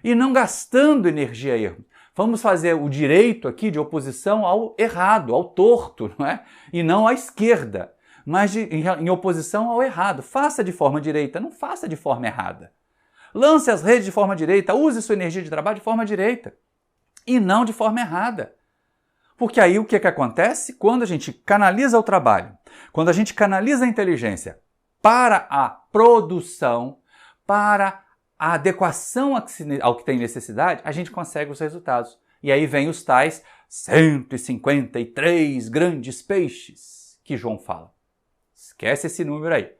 E não gastando energia a erro. Vamos fazer o direito aqui de oposição ao errado, ao torto, não é? E não à esquerda, mas em oposição ao errado. Faça de forma direita, não faça de forma errada. Lance as redes de forma direita, use sua energia de trabalho de forma direita e não de forma errada. Porque aí o que acontece? Quando a gente canaliza o trabalho, quando a gente canaliza a inteligência para a produção, para a adequação ao que tem necessidade, a gente consegue os resultados. E aí vem os tais 153 grandes peixes que João fala. Esquece esse número aí.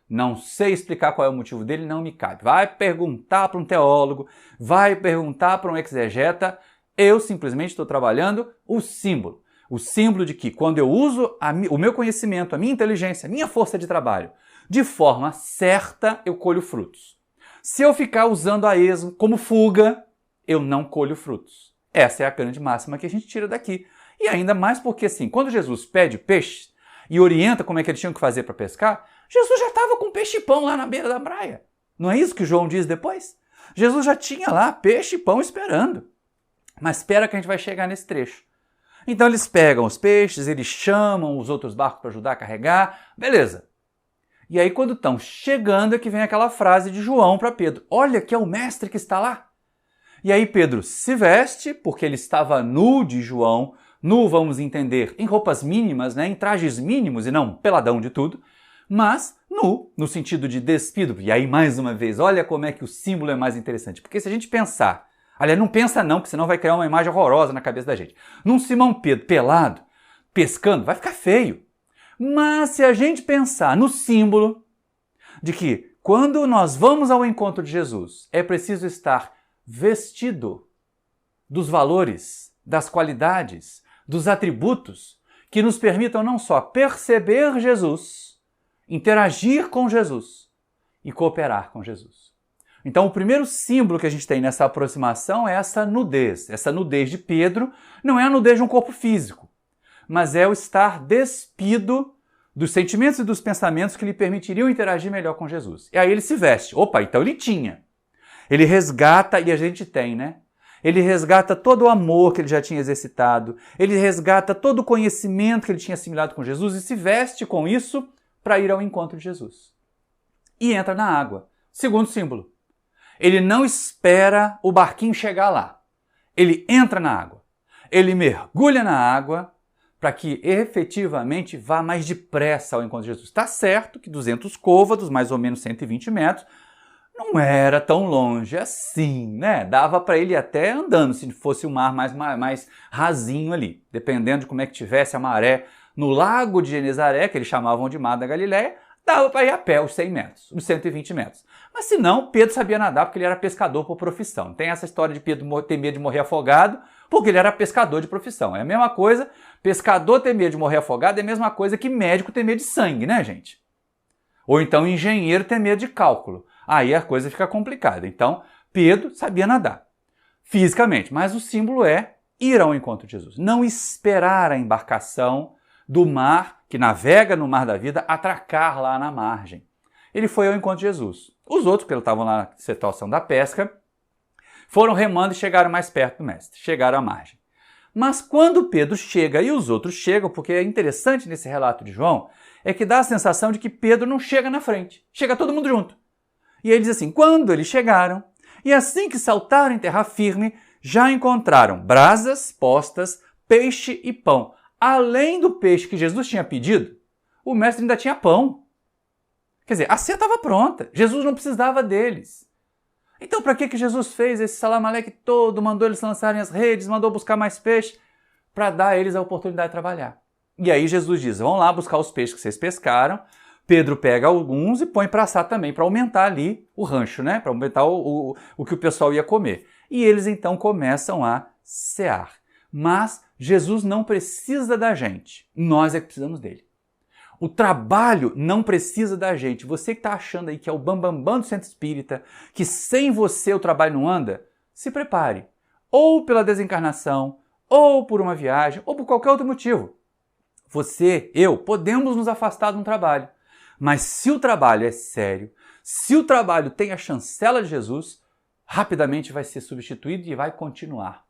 Não sei explicar qual é o motivo dele, não me cabe. Vai perguntar para um teólogo, vai perguntar para um exegeta. Eu simplesmente estou trabalhando o símbolo. O símbolo de que quando eu uso o meu conhecimento, a minha inteligência, a minha força de trabalho, de forma certa, eu colho frutos. Se eu ficar usando a esmo como fuga, eu não colho frutos. Essa é a grande máxima que a gente tira daqui. E ainda mais porque, assim, quando Jesus pede peixe e orienta como é que eles tinham que fazer para pescar, Jesus já estava com peixe e pão lá na beira da praia. Não é isso que João diz depois? Jesus já tinha lá peixe e pão esperando. Mas espera que a gente vai chegar nesse trecho. Então eles pegam os peixes, eles chamam os outros barcos para ajudar a carregar, beleza. E aí quando estão chegando é que vem aquela frase de João para Pedro: olha que é o mestre que está lá. E aí Pedro se veste, porque ele estava nu de João, nu, vamos entender, em roupas mínimas, né, em trajes mínimos e não peladão de tudo, mas nu, no sentido de despido. E aí, mais uma vez, olha como é que o símbolo é mais interessante. Porque se a gente pensar, aliás, não pensa não, porque senão vai criar uma imagem horrorosa na cabeça da gente. Num Simão Pedro pelado, pescando, vai ficar feio. Mas se a gente pensar no símbolo de que quando nós vamos ao encontro de Jesus, é preciso estar vestido dos valores, das qualidades, dos atributos que nos permitam não só perceber Jesus, interagir com Jesus e cooperar com Jesus. Então, o primeiro símbolo que a gente tem nessa aproximação é essa nudez. Essa nudez de Pedro não é a nudez de um corpo físico, mas é o estar despido dos sentimentos e dos pensamentos que lhe permitiriam interagir melhor com Jesus. E aí ele se veste. Opa, então ele tinha. Ele resgata, e a gente tem, né? Ele resgata todo o amor que ele já tinha exercitado, ele resgata todo o conhecimento que ele tinha assimilado com Jesus e se veste com isso para ir ao encontro de Jesus. E entra na água. Segundo símbolo. Ele não espera o barquinho chegar lá. Ele entra na água. Ele mergulha na água para que efetivamente vá mais depressa ao encontro de Jesus. Está certo que 200 côvados, mais ou menos 120 metros, não era tão longe assim, né? Dava para ele ir até andando, se fosse um mar mais rasinho ali. Dependendo de como é que tivesse a maré no lago de Genezaré, que eles chamavam de Mar da Galileia, dava para ir a pé os 100 metros, os 120 metros. Mas se não, Pedro sabia nadar porque ele era pescador por profissão. Tem essa história de Pedro ter medo de morrer afogado porque ele era pescador de profissão. É a mesma coisa, pescador ter medo de morrer afogado é a mesma coisa que médico ter medo de sangue, né, gente? Ou então engenheiro ter medo de cálculo. Aí a coisa fica complicada. Então, Pedro sabia nadar fisicamente, mas o símbolo é ir ao encontro de Jesus. Não esperar a embarcação do mar, que navega no mar da vida, atracar lá na margem. Ele foi ao encontro de Jesus. Os outros, porque eles estavam lá na situação da pesca, foram remando e chegaram mais perto do mestre, chegaram à margem. Mas quando Pedro chega e os outros chegam, porque é interessante nesse relato de João, é que dá a sensação de que Pedro não chega na frente, chega todo mundo junto. E ele diz assim: quando eles chegaram, e assim que saltaram em terra firme, já encontraram brasas postas, peixe e pão. Além do peixe que Jesus tinha pedido, o mestre ainda tinha pão. Quer dizer, a ceia estava pronta, Jesus não precisava deles. Então para que Jesus fez esse salamaleque todo, mandou eles lançarem as redes, mandou buscar mais peixe? Para dar a eles a oportunidade de trabalhar. E aí Jesus diz: vão lá buscar os peixes que vocês pescaram. Pedro pega alguns e põe para assar também, para aumentar ali o rancho, né? Para aumentar o que o pessoal ia comer. E eles então começam a cear. Mas Jesus não precisa da gente, nós é que precisamos dele. O trabalho não precisa da gente. Você que está achando aí que é o bambambam do centro espírita, que sem você o trabalho não anda, se prepare. Ou pela desencarnação, ou por uma viagem, ou por qualquer outro motivo. Você, eu, podemos nos afastar de um trabalho. Mas se o trabalho é sério, se o trabalho tem a chancela de Jesus, rapidamente vai ser substituído e vai continuar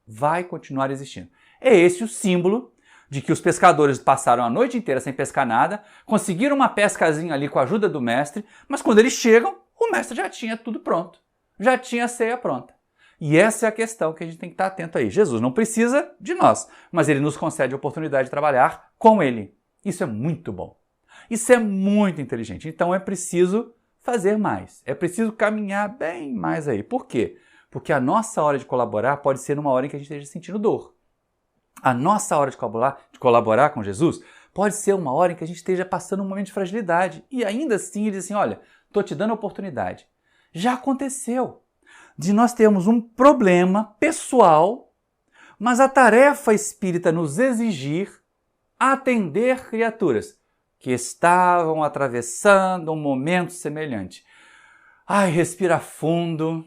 existindo. É esse o símbolo de que os pescadores passaram a noite inteira sem pescar nada, conseguiram uma pescazinha ali com a ajuda do mestre, mas quando eles chegam, o mestre já tinha tudo pronto, já tinha a ceia pronta. E essa é a questão que a gente tem que estar atento aí. Jesus não precisa de nós, mas ele nos concede a oportunidade de trabalhar com ele. Isso é muito bom. Isso é muito inteligente. Então é preciso fazer mais. É preciso caminhar bem mais aí. Por quê? Porque a nossa hora de colaborar pode ser numa hora em que a gente esteja sentindo dor. A nossa hora de colaborar com Jesus pode ser uma hora em que a gente esteja passando um momento de fragilidade. E ainda assim ele diz assim: olha, estou te dando a oportunidade. Já aconteceu de nós termos um problema pessoal, mas a tarefa espírita nos exigir atender criaturas que estavam atravessando um momento semelhante. Ai, respira fundo,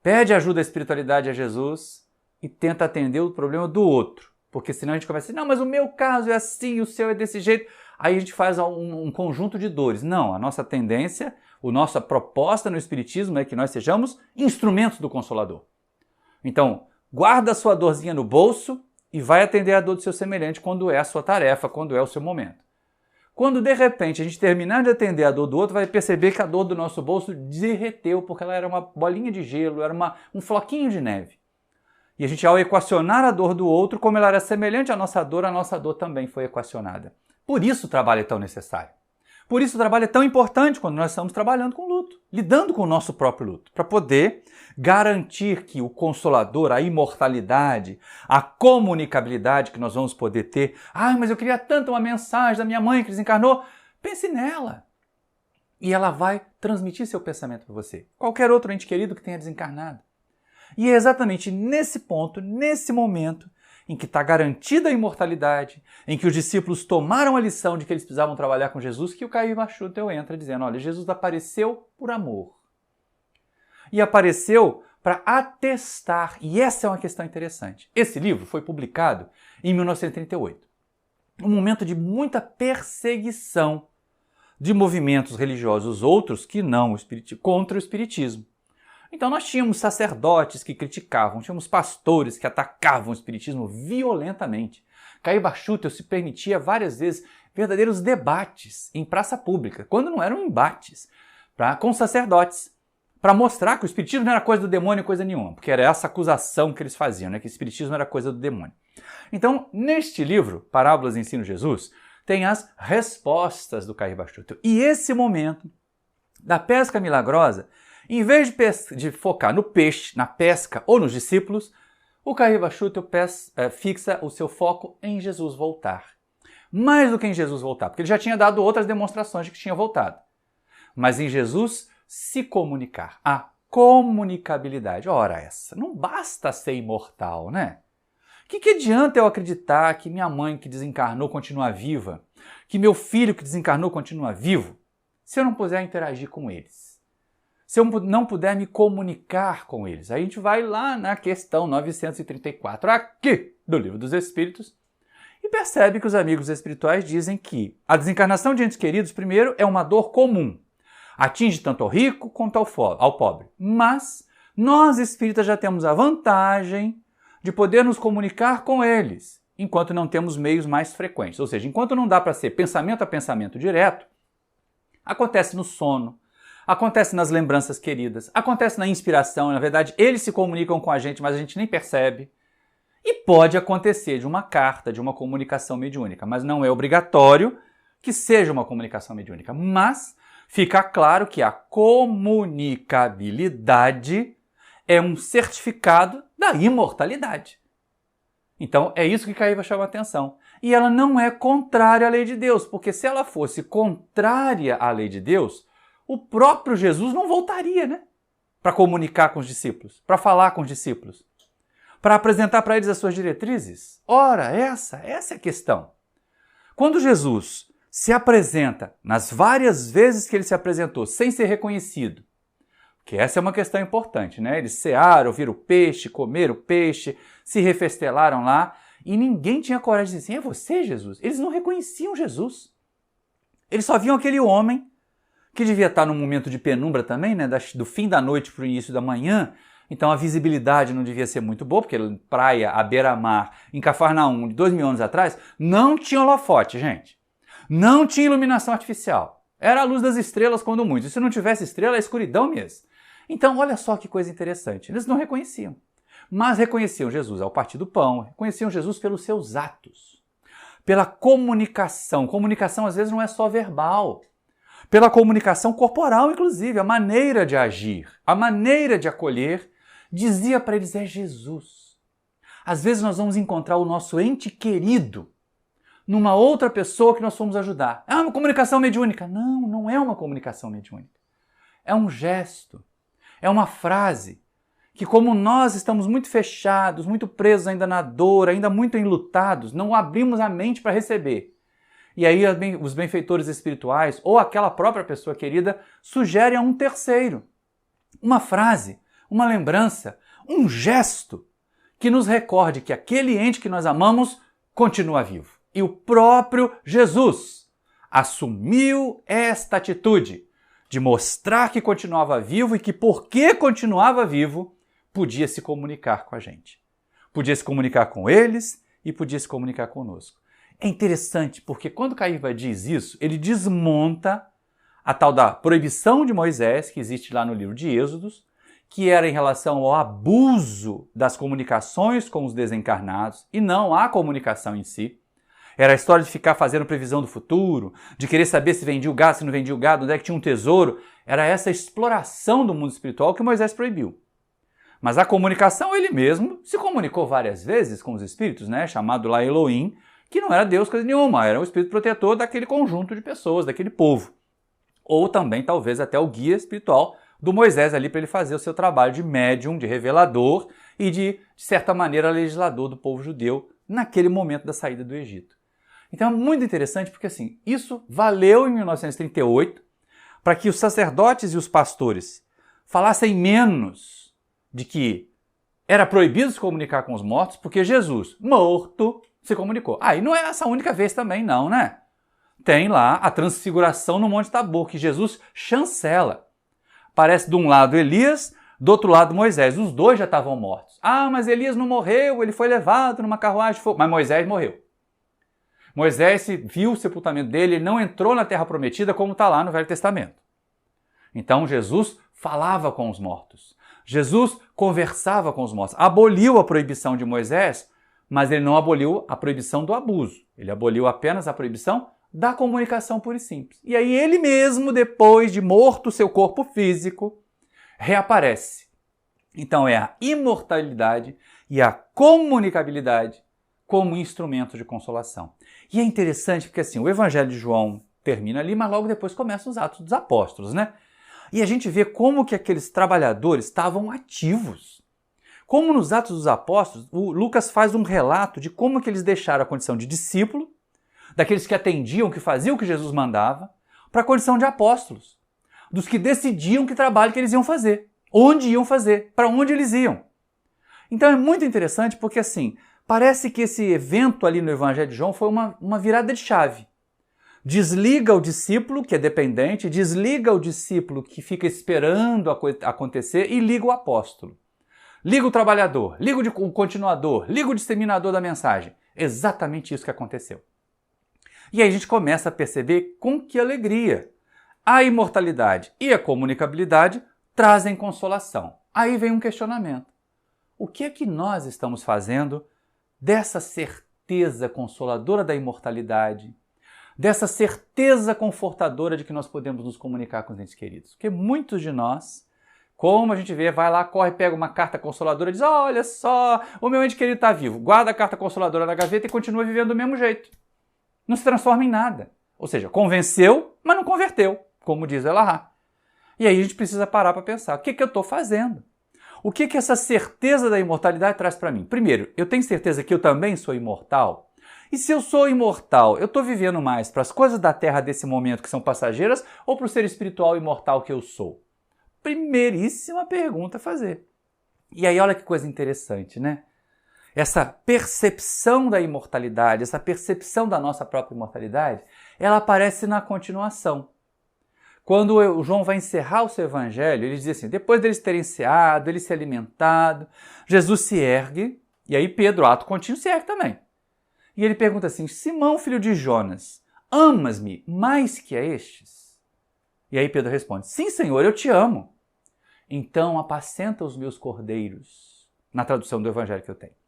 pede ajuda à espiritualidade a Jesus e tenta atender o problema do outro. Porque senão a gente começa assim, não, mas o meu caso é assim, o seu é desse jeito. Aí a gente faz um conjunto de dores. Não, a nossa tendência, a nossa proposta no Espiritismo é que nós sejamos instrumentos do Consolador. Então, guarda a sua dorzinha no bolso e vai atender a dor do seu semelhante quando é a sua tarefa, quando é o seu momento. Quando de repente a gente terminar de atender a dor do outro, vai perceber que a dor do nosso bolso derreteu, porque ela era uma bolinha de gelo, era um floquinho de neve. E a gente, ao equacionar a dor do outro, como ela era semelhante à nossa dor também foi equacionada. Por isso o trabalho é tão necessário. Por isso o trabalho é tão importante quando nós estamos trabalhando com luto, lidando com o nosso próprio luto, para poder garantir que o Consolador, a imortalidade, a comunicabilidade que nós vamos poder ter. Ah, mas eu queria tanto uma mensagem da minha mãe que desencarnou. Pense nela. E ela vai transmitir seu pensamento para você. Qualquer outro ente querido que tenha desencarnado. E é exatamente nesse ponto, nesse momento, em que está garantida a imortalidade, em que os discípulos tomaram a lição de que eles precisavam trabalhar com Jesus, que o Caiba Schutel entra dizendo, olha, Jesus apareceu por amor. E apareceu para atestar, e essa é uma questão interessante. Esse livro foi publicado em 1938, um momento de muita perseguição de movimentos religiosos outros que não contra o espiritismo. Então nós tínhamos sacerdotes que criticavam, tínhamos pastores que atacavam o espiritismo violentamente. Caiba Schutel se permitia várias vezes verdadeiros debates em praça pública, quando não eram embates, com sacerdotes, para mostrar que o espiritismo não era coisa do demônio, coisa nenhuma, porque era essa acusação que eles faziam, né, que o espiritismo era coisa do demônio. Então, neste livro, Parábolas e Ensino de Jesus, tem as respostas do Caiba Schutel. E esse momento da pesca milagrosa, em vez de focar no peixe, na pesca ou nos discípulos, o Caiba Schutel fixa o seu foco em Jesus voltar. Mais do que em Jesus voltar, porque ele já tinha dado outras demonstrações de que tinha voltado. Mas em Jesus se comunicar, a comunicabilidade. Ora essa, não basta ser imortal, né? O que adianta eu acreditar que minha mãe que desencarnou continua viva, que meu filho que desencarnou continua vivo, se eu não puder interagir com eles? Se eu não puder me comunicar com eles? Aí a gente vai lá na questão 934, aqui do Livro dos Espíritos, e percebe que os amigos espirituais dizem que a desencarnação de entes queridos, primeiro, é uma dor comum. Atinge tanto ao rico quanto ao pobre. Mas nós espíritas já temos a vantagem de poder nos comunicar com eles, enquanto não temos meios mais frequentes. Ou seja, enquanto não dá para ser pensamento a pensamento direto, acontece no sono, acontece nas lembranças queridas, acontece na inspiração. Na verdade, eles se comunicam com a gente, mas a gente nem percebe. E pode acontecer de uma carta, de uma comunicação mediúnica, mas não é obrigatório que seja uma comunicação mediúnica. Mas fica claro que a comunicabilidade é um certificado da imortalidade. Então, é isso que Caiba chama a atenção. E ela não é contrária à lei de Deus, porque se ela fosse contrária à lei de Deus, o próprio Jesus não voltaria, né? Para comunicar com os discípulos, para falar com os discípulos, para apresentar para eles as suas diretrizes. Ora, essa é a questão. Quando Jesus se apresenta, nas várias vezes que ele se apresentou, sem ser reconhecido, que essa é uma questão importante, né? Eles cearam, viram o peixe, comeram o peixe, se refestelaram lá, e ninguém tinha coragem de dizer assim, é você, Jesus? Eles não reconheciam Jesus. Eles só viam aquele homem, que devia estar num momento de penumbra também, né? Do fim da noite para o início da manhã, então a visibilidade não devia ser muito boa, porque praia, à beira-mar, em Cafarnaum, de 2000 anos atrás, não tinha holofote, gente. Não tinha iluminação artificial. Era a luz das estrelas, quando muito. E se não tivesse estrela, é escuridão mesmo. Então, olha só que coisa interessante. Eles não reconheciam. Mas reconheciam Jesus ao partir do pão, reconheciam Jesus pelos seus atos. Pela comunicação. Comunicação, às vezes, não é só verbal. Pela comunicação corporal, inclusive. A maneira de agir, a maneira de acolher, dizia para eles, é Jesus. Às vezes nós vamos encontrar o nosso ente querido numa outra pessoa que nós fomos ajudar. É uma comunicação mediúnica. Não, não é uma comunicação mediúnica. É um gesto, é uma frase que, como nós estamos muito fechados, muito presos ainda na dor, ainda muito enlutados, não abrimos a mente para receber. E aí os benfeitores espirituais ou aquela própria pessoa querida sugerem a um terceiro uma frase, uma lembrança, um gesto que nos recorde que aquele ente que nós amamos continua vivo. E o próprio Jesus assumiu esta atitude de mostrar que continuava vivo e que, porque continuava vivo, podia se comunicar com a gente. Podia se comunicar com eles e podia se comunicar conosco. É interessante porque quando Caíba diz isso, ele desmonta a tal da proibição de Moisés, que existe lá no livro de Êxodos, que era em relação ao abuso das comunicações com os desencarnados e não a comunicação em si. Era a história de ficar fazendo previsão do futuro, de querer saber se vendia o gado, se não vendia o gado, onde é que tinha um tesouro. Era essa exploração do mundo espiritual que Moisés proibiu. Mas a comunicação, ele mesmo se comunicou várias vezes com os espíritos, né? Chamado lá Elohim, que não era Deus coisa nenhuma, era o espírito protetor daquele conjunto de pessoas, daquele povo. Ou também, talvez, até o guia espiritual do Moisés ali para ele fazer o seu trabalho de médium, de revelador e de certa maneira, legislador do povo judeu naquele momento da saída do Egito. Então é muito interessante porque assim, isso valeu em 1938 para que os sacerdotes e os pastores falassem menos de que era proibido se comunicar com os mortos, porque Jesus, morto, se comunicou. E não é essa única vez também não, né? Tem lá a transfiguração no Monte Tabor, que Jesus chancela. Parece de um lado Elias, do outro lado Moisés. Os dois já estavam mortos. Mas Elias não morreu, ele foi levado numa carruagem de fogo. Mas Moisés morreu. Moisés viu o sepultamento dele, ele não entrou na Terra Prometida como está lá no Velho Testamento. Então Jesus falava com os mortos. Jesus conversava com os mortos. Aboliu a proibição de Moisés, mas ele não aboliu a proibição do abuso. Ele aboliu apenas a proibição da comunicação pura e simples. E aí ele mesmo, depois de morto seu corpo físico, reaparece. Então é a imortalidade e a comunicabilidade como instrumento de consolação. E é interessante porque assim, o Evangelho de João termina ali, mas logo depois começam os Atos dos Apóstolos, né? E a gente vê como que aqueles trabalhadores estavam ativos. Como nos Atos dos Apóstolos, o Lucas faz um relato de como que eles deixaram a condição de discípulo, daqueles que atendiam, que faziam o que Jesus mandava, para a condição de apóstolos, dos que decidiam que trabalho que eles iam fazer, onde iam fazer, para onde eles iam. Então é muito interessante porque assim, parece que esse evento ali no Evangelho de João foi uma virada de chave. Desliga o discípulo, que é dependente, desliga o discípulo que fica esperando acontecer e liga o apóstolo. Liga o trabalhador, liga o continuador, liga o disseminador da mensagem. Exatamente isso que aconteceu. E aí a gente começa a perceber com que alegria a imortalidade e a comunicabilidade trazem consolação. Aí vem um questionamento. O que é que nós estamos fazendo dessa certeza consoladora da imortalidade, dessa certeza confortadora de que nós podemos nos comunicar com os entes queridos? Porque muitos de nós, como a gente vê, vai lá, corre, pega uma carta consoladora e diz: olha só, o meu ente querido está vivo. Guarda a carta consoladora na gaveta e continua vivendo do mesmo jeito. Não se transforma em nada. Ou seja, convenceu, mas não converteu, como diz Elahá. E aí a gente precisa parar para pensar, o que eu estou fazendo? O que essa certeza da imortalidade traz para mim? Primeiro, eu tenho certeza que eu também sou imortal? E se eu sou imortal, eu estou vivendo mais para as coisas da terra desse momento que são passageiras ou para o ser espiritual imortal que eu sou? Primeiríssima pergunta a fazer. E aí olha que coisa interessante, né? Essa percepção da imortalidade, essa percepção da nossa própria imortalidade, ela aparece na continuação. Quando o João vai encerrar o seu evangelho, ele diz assim, depois deles terem ceado, eles se alimentado, Jesus se ergue, e aí Pedro, ato contínuo, se ergue também. E ele pergunta assim, Simão, filho de Jonas, amas-me mais que a estes? E aí Pedro responde, sim, Senhor, eu te amo. Então apacenta os meus cordeiros, na tradução do evangelho que eu tenho.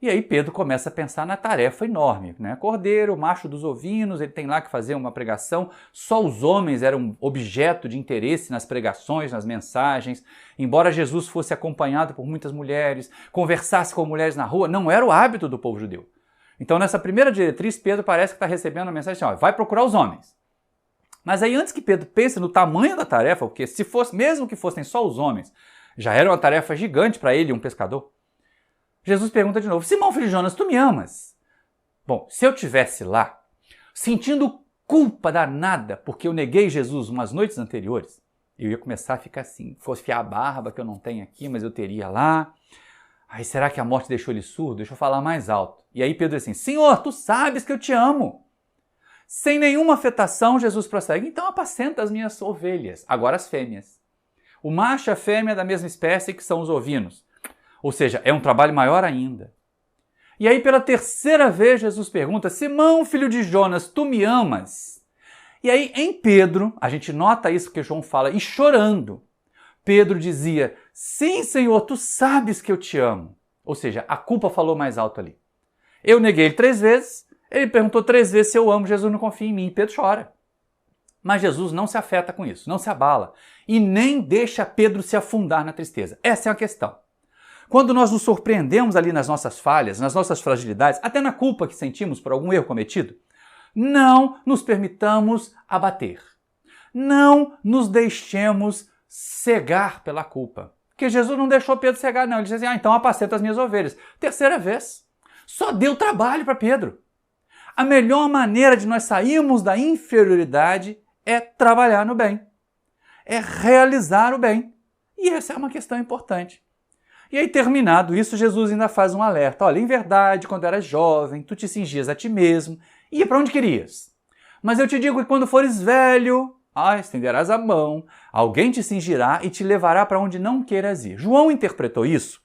E aí Pedro começa a pensar na tarefa enorme, né? Cordeiro, macho dos ovinos, ele tem lá que fazer uma pregação. Só os homens eram objeto de interesse nas pregações, nas mensagens. Embora Jesus fosse acompanhado por muitas mulheres, conversasse com mulheres na rua, não era o hábito do povo judeu. Então nessa primeira diretriz, Pedro parece que está recebendo a mensagem assim, vai procurar os homens. Mas aí antes que Pedro pense no tamanho da tarefa, porque se fosse, mesmo que fossem só os homens, já era uma tarefa gigante para ele, um pescador, Jesus pergunta de novo, Simão, filho de Jonas, tu me amas? Bom, se eu estivesse lá, sentindo culpa danada, porque eu neguei Jesus umas noites anteriores, eu ia começar a ficar assim, fosse fiar a barba que eu não tenho aqui, mas eu teria lá. Aí será que a morte deixou ele surdo? Deixa eu falar mais alto. E aí Pedro diz assim, Senhor, tu sabes que eu te amo. Sem nenhuma afetação, Jesus prossegue, então apacenta as minhas ovelhas, agora as fêmeas. O macho e a fêmea da mesma espécie que são os ovinos. Ou seja, é um trabalho maior ainda. E aí pela terceira vez Jesus pergunta, Simão, filho de Jonas, tu me amas? E aí em Pedro, a gente nota isso que João fala, e chorando, Pedro dizia, sim, Senhor, tu sabes que eu te amo. Ou seja, a culpa falou mais alto ali. Eu neguei ele 3 vezes, ele perguntou 3 vezes se eu amo, Jesus não confia em mim, e Pedro chora. Mas Jesus não se afeta com isso, não se abala, e nem deixa Pedro se afundar na tristeza. Essa é a questão. Quando nós nos surpreendemos ali nas nossas falhas, nas nossas fragilidades, até na culpa que sentimos por algum erro cometido, não nos permitamos abater. Não nos deixemos cegar pela culpa. Porque Jesus não deixou Pedro cegar, não. Ele disse assim, então apacenta as minhas ovelhas. Terceira vez. Só deu trabalho para Pedro. A melhor maneira de nós sairmos da inferioridade é trabalhar no bem. É realizar o bem. E essa é uma questão importante. E aí, terminado isso, Jesus ainda faz um alerta. Olha, em verdade, quando eras jovem, tu te cingias a ti mesmo e ia para onde querias. Mas eu te digo que quando fores velho, estenderás a mão, alguém te cingirá e te levará para onde não queiras ir. João interpretou isso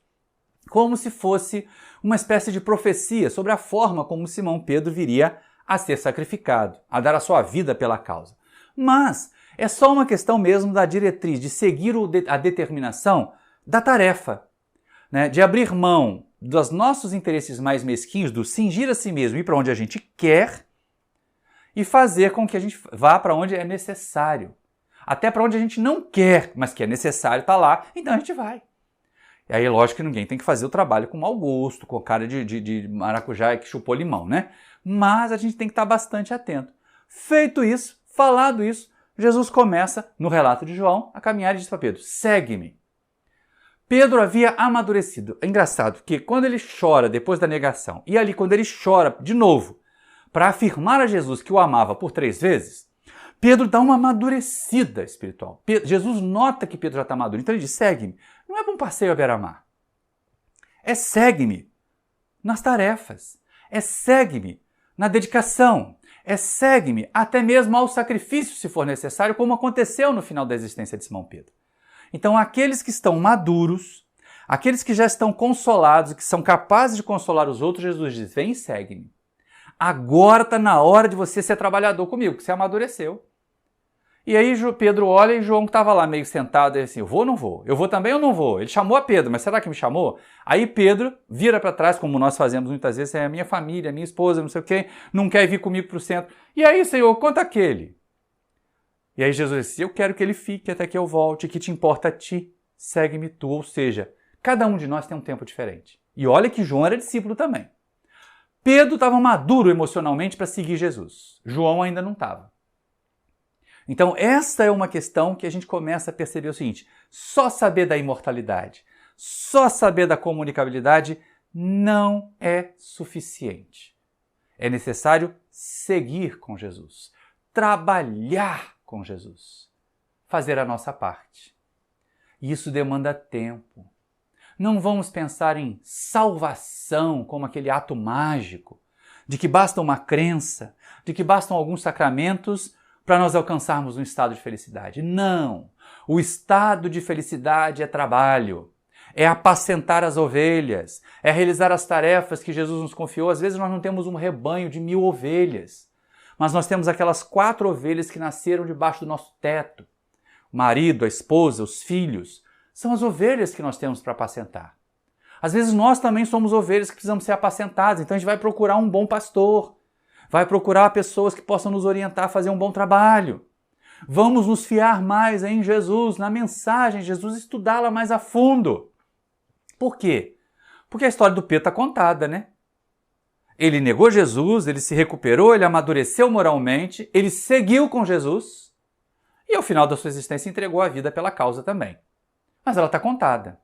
como se fosse uma espécie de profecia sobre a forma como Simão Pedro viria a ser sacrificado, a dar a sua vida pela causa. Mas é só uma questão mesmo da diretriz, de seguir a determinação da tarefa, né? De abrir mão dos nossos interesses mais mesquinhos, do cingir a si mesmo e ir para onde a gente quer e fazer com que a gente vá para onde é necessário. Até para onde a gente não quer, mas que é necessário estar lá, então a gente vai. E aí, lógico que ninguém tem que fazer o trabalho com mau gosto, com cara de maracujá que chupou limão, né? Mas a gente tem que estar bastante atento. Feito isso, falado isso, Jesus começa, no relato de João, a caminhar e diz para Pedro, segue-me. Pedro havia amadurecido. É engraçado, porque quando ele chora depois da negação, e ali quando ele chora de novo, para afirmar a Jesus que o amava por 3 vezes, Pedro dá uma amadurecida espiritual. Jesus nota que Pedro já está maduro, então ele diz, segue-me. Não é para um passeio à beira-mar. É segue-me nas tarefas. É segue-me na dedicação. É segue-me até mesmo ao sacrifício, se for necessário, como aconteceu no final da existência de Simão Pedro. Então, aqueles que estão maduros, aqueles que já estão consolados e que são capazes de consolar os outros, Jesus diz, vem e segue-me. Agora está na hora de você ser trabalhador comigo, que você amadureceu. E aí Pedro olha e João que estava lá meio sentado, e assim, eu vou ou não vou? Eu vou também ou não vou? Ele chamou a Pedro, mas será que me chamou? Aí Pedro vira para trás, como nós fazemos muitas vezes, é a minha família, a minha esposa, não sei o quê, não quer vir comigo para o centro. E aí, Senhor, conta aquele. E aí Jesus disse, eu quero que ele fique até que eu volte, que te importa a ti, segue-me tu. Ou seja, cada um de nós tem um tempo diferente. E olha que João era discípulo também. Pedro estava maduro emocionalmente para seguir Jesus. João ainda não estava. Então, essa é uma questão que a gente começa a perceber o seguinte, só saber da imortalidade, só saber da comunicabilidade não é suficiente. É necessário seguir com Jesus, trabalhar com Jesus, fazer a nossa parte. E isso demanda tempo. Não vamos pensar em salvação como aquele ato mágico, de que basta uma crença, de que bastam alguns sacramentos para nós alcançarmos um estado de felicidade. Não! O estado de felicidade é trabalho, é apacentar as ovelhas, é realizar as tarefas que Jesus nos confiou. Às vezes nós não temos um rebanho de 1000 ovelhas, mas nós temos aquelas 4 ovelhas que nasceram debaixo do nosso teto. O marido, a esposa, os filhos, são as ovelhas que nós temos para apacentar. Às vezes nós também somos ovelhas que precisamos ser apacentadas, então a gente vai procurar um bom pastor, vai procurar pessoas que possam nos orientar a fazer um bom trabalho. Vamos nos fiar mais em Jesus, na mensagem de Jesus, estudá-la mais a fundo. Por quê? Porque a história do Pedro está contada, né? Ele negou Jesus, ele se recuperou, ele amadureceu moralmente, ele seguiu com Jesus e ao final da sua existência entregou a vida pela causa também. Mas ela está contada.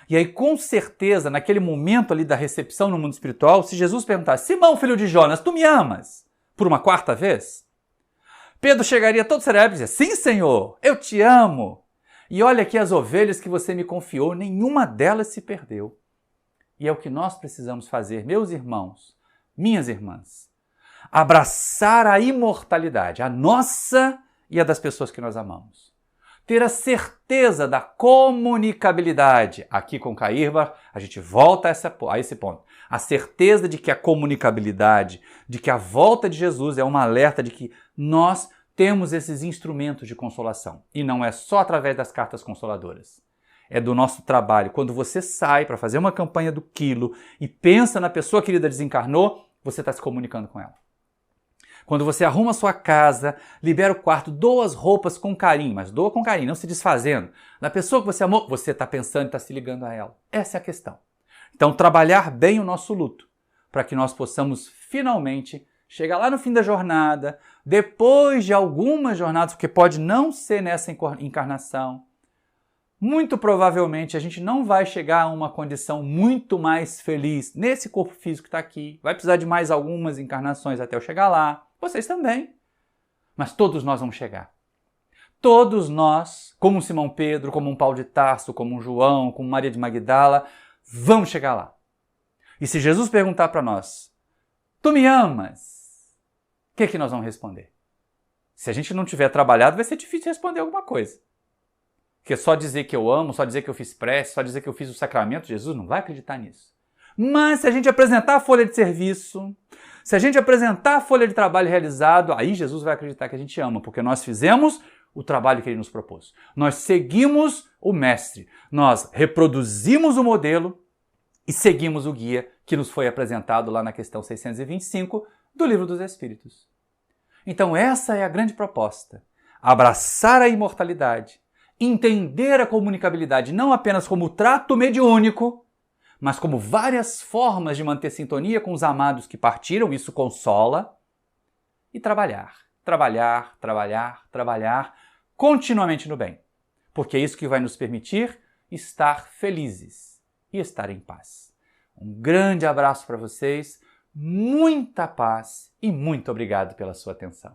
E aí, com certeza, naquele momento ali da recepção no mundo espiritual, se Jesus perguntasse, Simão, filho de Jonas, tu me amas? Por uma 4ª vez? Pedro chegaria todo sereno e dizia, sim, Senhor, eu te amo. E olha aqui as ovelhas que você me confiou, nenhuma delas se perdeu. E é o que nós precisamos fazer, meus irmãos, minhas irmãs. Abraçar a imortalidade, a nossa e a das pessoas que nós amamos. Ter a certeza da comunicabilidade. Aqui com Cairbar, a gente volta a esse ponto. A certeza de que a comunicabilidade, de que a volta de Jesus é um alerta de que nós temos esses instrumentos de consolação. E não é só através das cartas consoladoras. É do nosso trabalho. Quando você sai para fazer uma campanha do quilo e pensa na pessoa querida desencarnou, você está se comunicando com ela. Quando você arruma a sua casa, libera o quarto, doa as roupas com carinho, mas doa com carinho, não se desfazendo. Na pessoa que você amou, você está pensando e está se ligando a ela. Essa é a questão. Então, trabalhar bem o nosso luto, para que nós possamos finalmente chegar lá no fim da jornada, depois de algumas jornadas, porque pode não ser nessa encarnação, muito provavelmente a gente não vai chegar a uma condição muito mais feliz nesse corpo físico que está aqui. Vai precisar de mais algumas encarnações até eu chegar lá. Vocês também. Mas todos nós vamos chegar. Todos nós, como um Simão Pedro, como um Paulo de Tarso, como um João, como Maria de Magdala, vamos chegar lá. E se Jesus perguntar para nós, tu me amas? O que nós vamos responder? Se a gente não tiver trabalhado, vai ser difícil responder alguma coisa. Porque só dizer que eu amo, só dizer que eu fiz prece, só dizer que eu fiz o sacramento, Jesus não vai acreditar nisso. Mas se a gente apresentar a folha de serviço, se a gente apresentar a folha de trabalho realizado, aí Jesus vai acreditar que a gente ama, porque nós fizemos o trabalho que ele nos propôs. Nós seguimos o mestre, nós reproduzimos o modelo e seguimos o guia que nos foi apresentado lá na questão 625 do Livro dos Espíritos. Então essa é a grande proposta. Abraçar a imortalidade, entender a comunicabilidade não apenas como trato mediúnico, mas como várias formas de manter sintonia com os amados que partiram, isso consola, e trabalhar, continuamente no bem, porque é isso que vai nos permitir estar felizes e estar em paz. Um grande abraço para vocês, muita paz e muito obrigado pela sua atenção.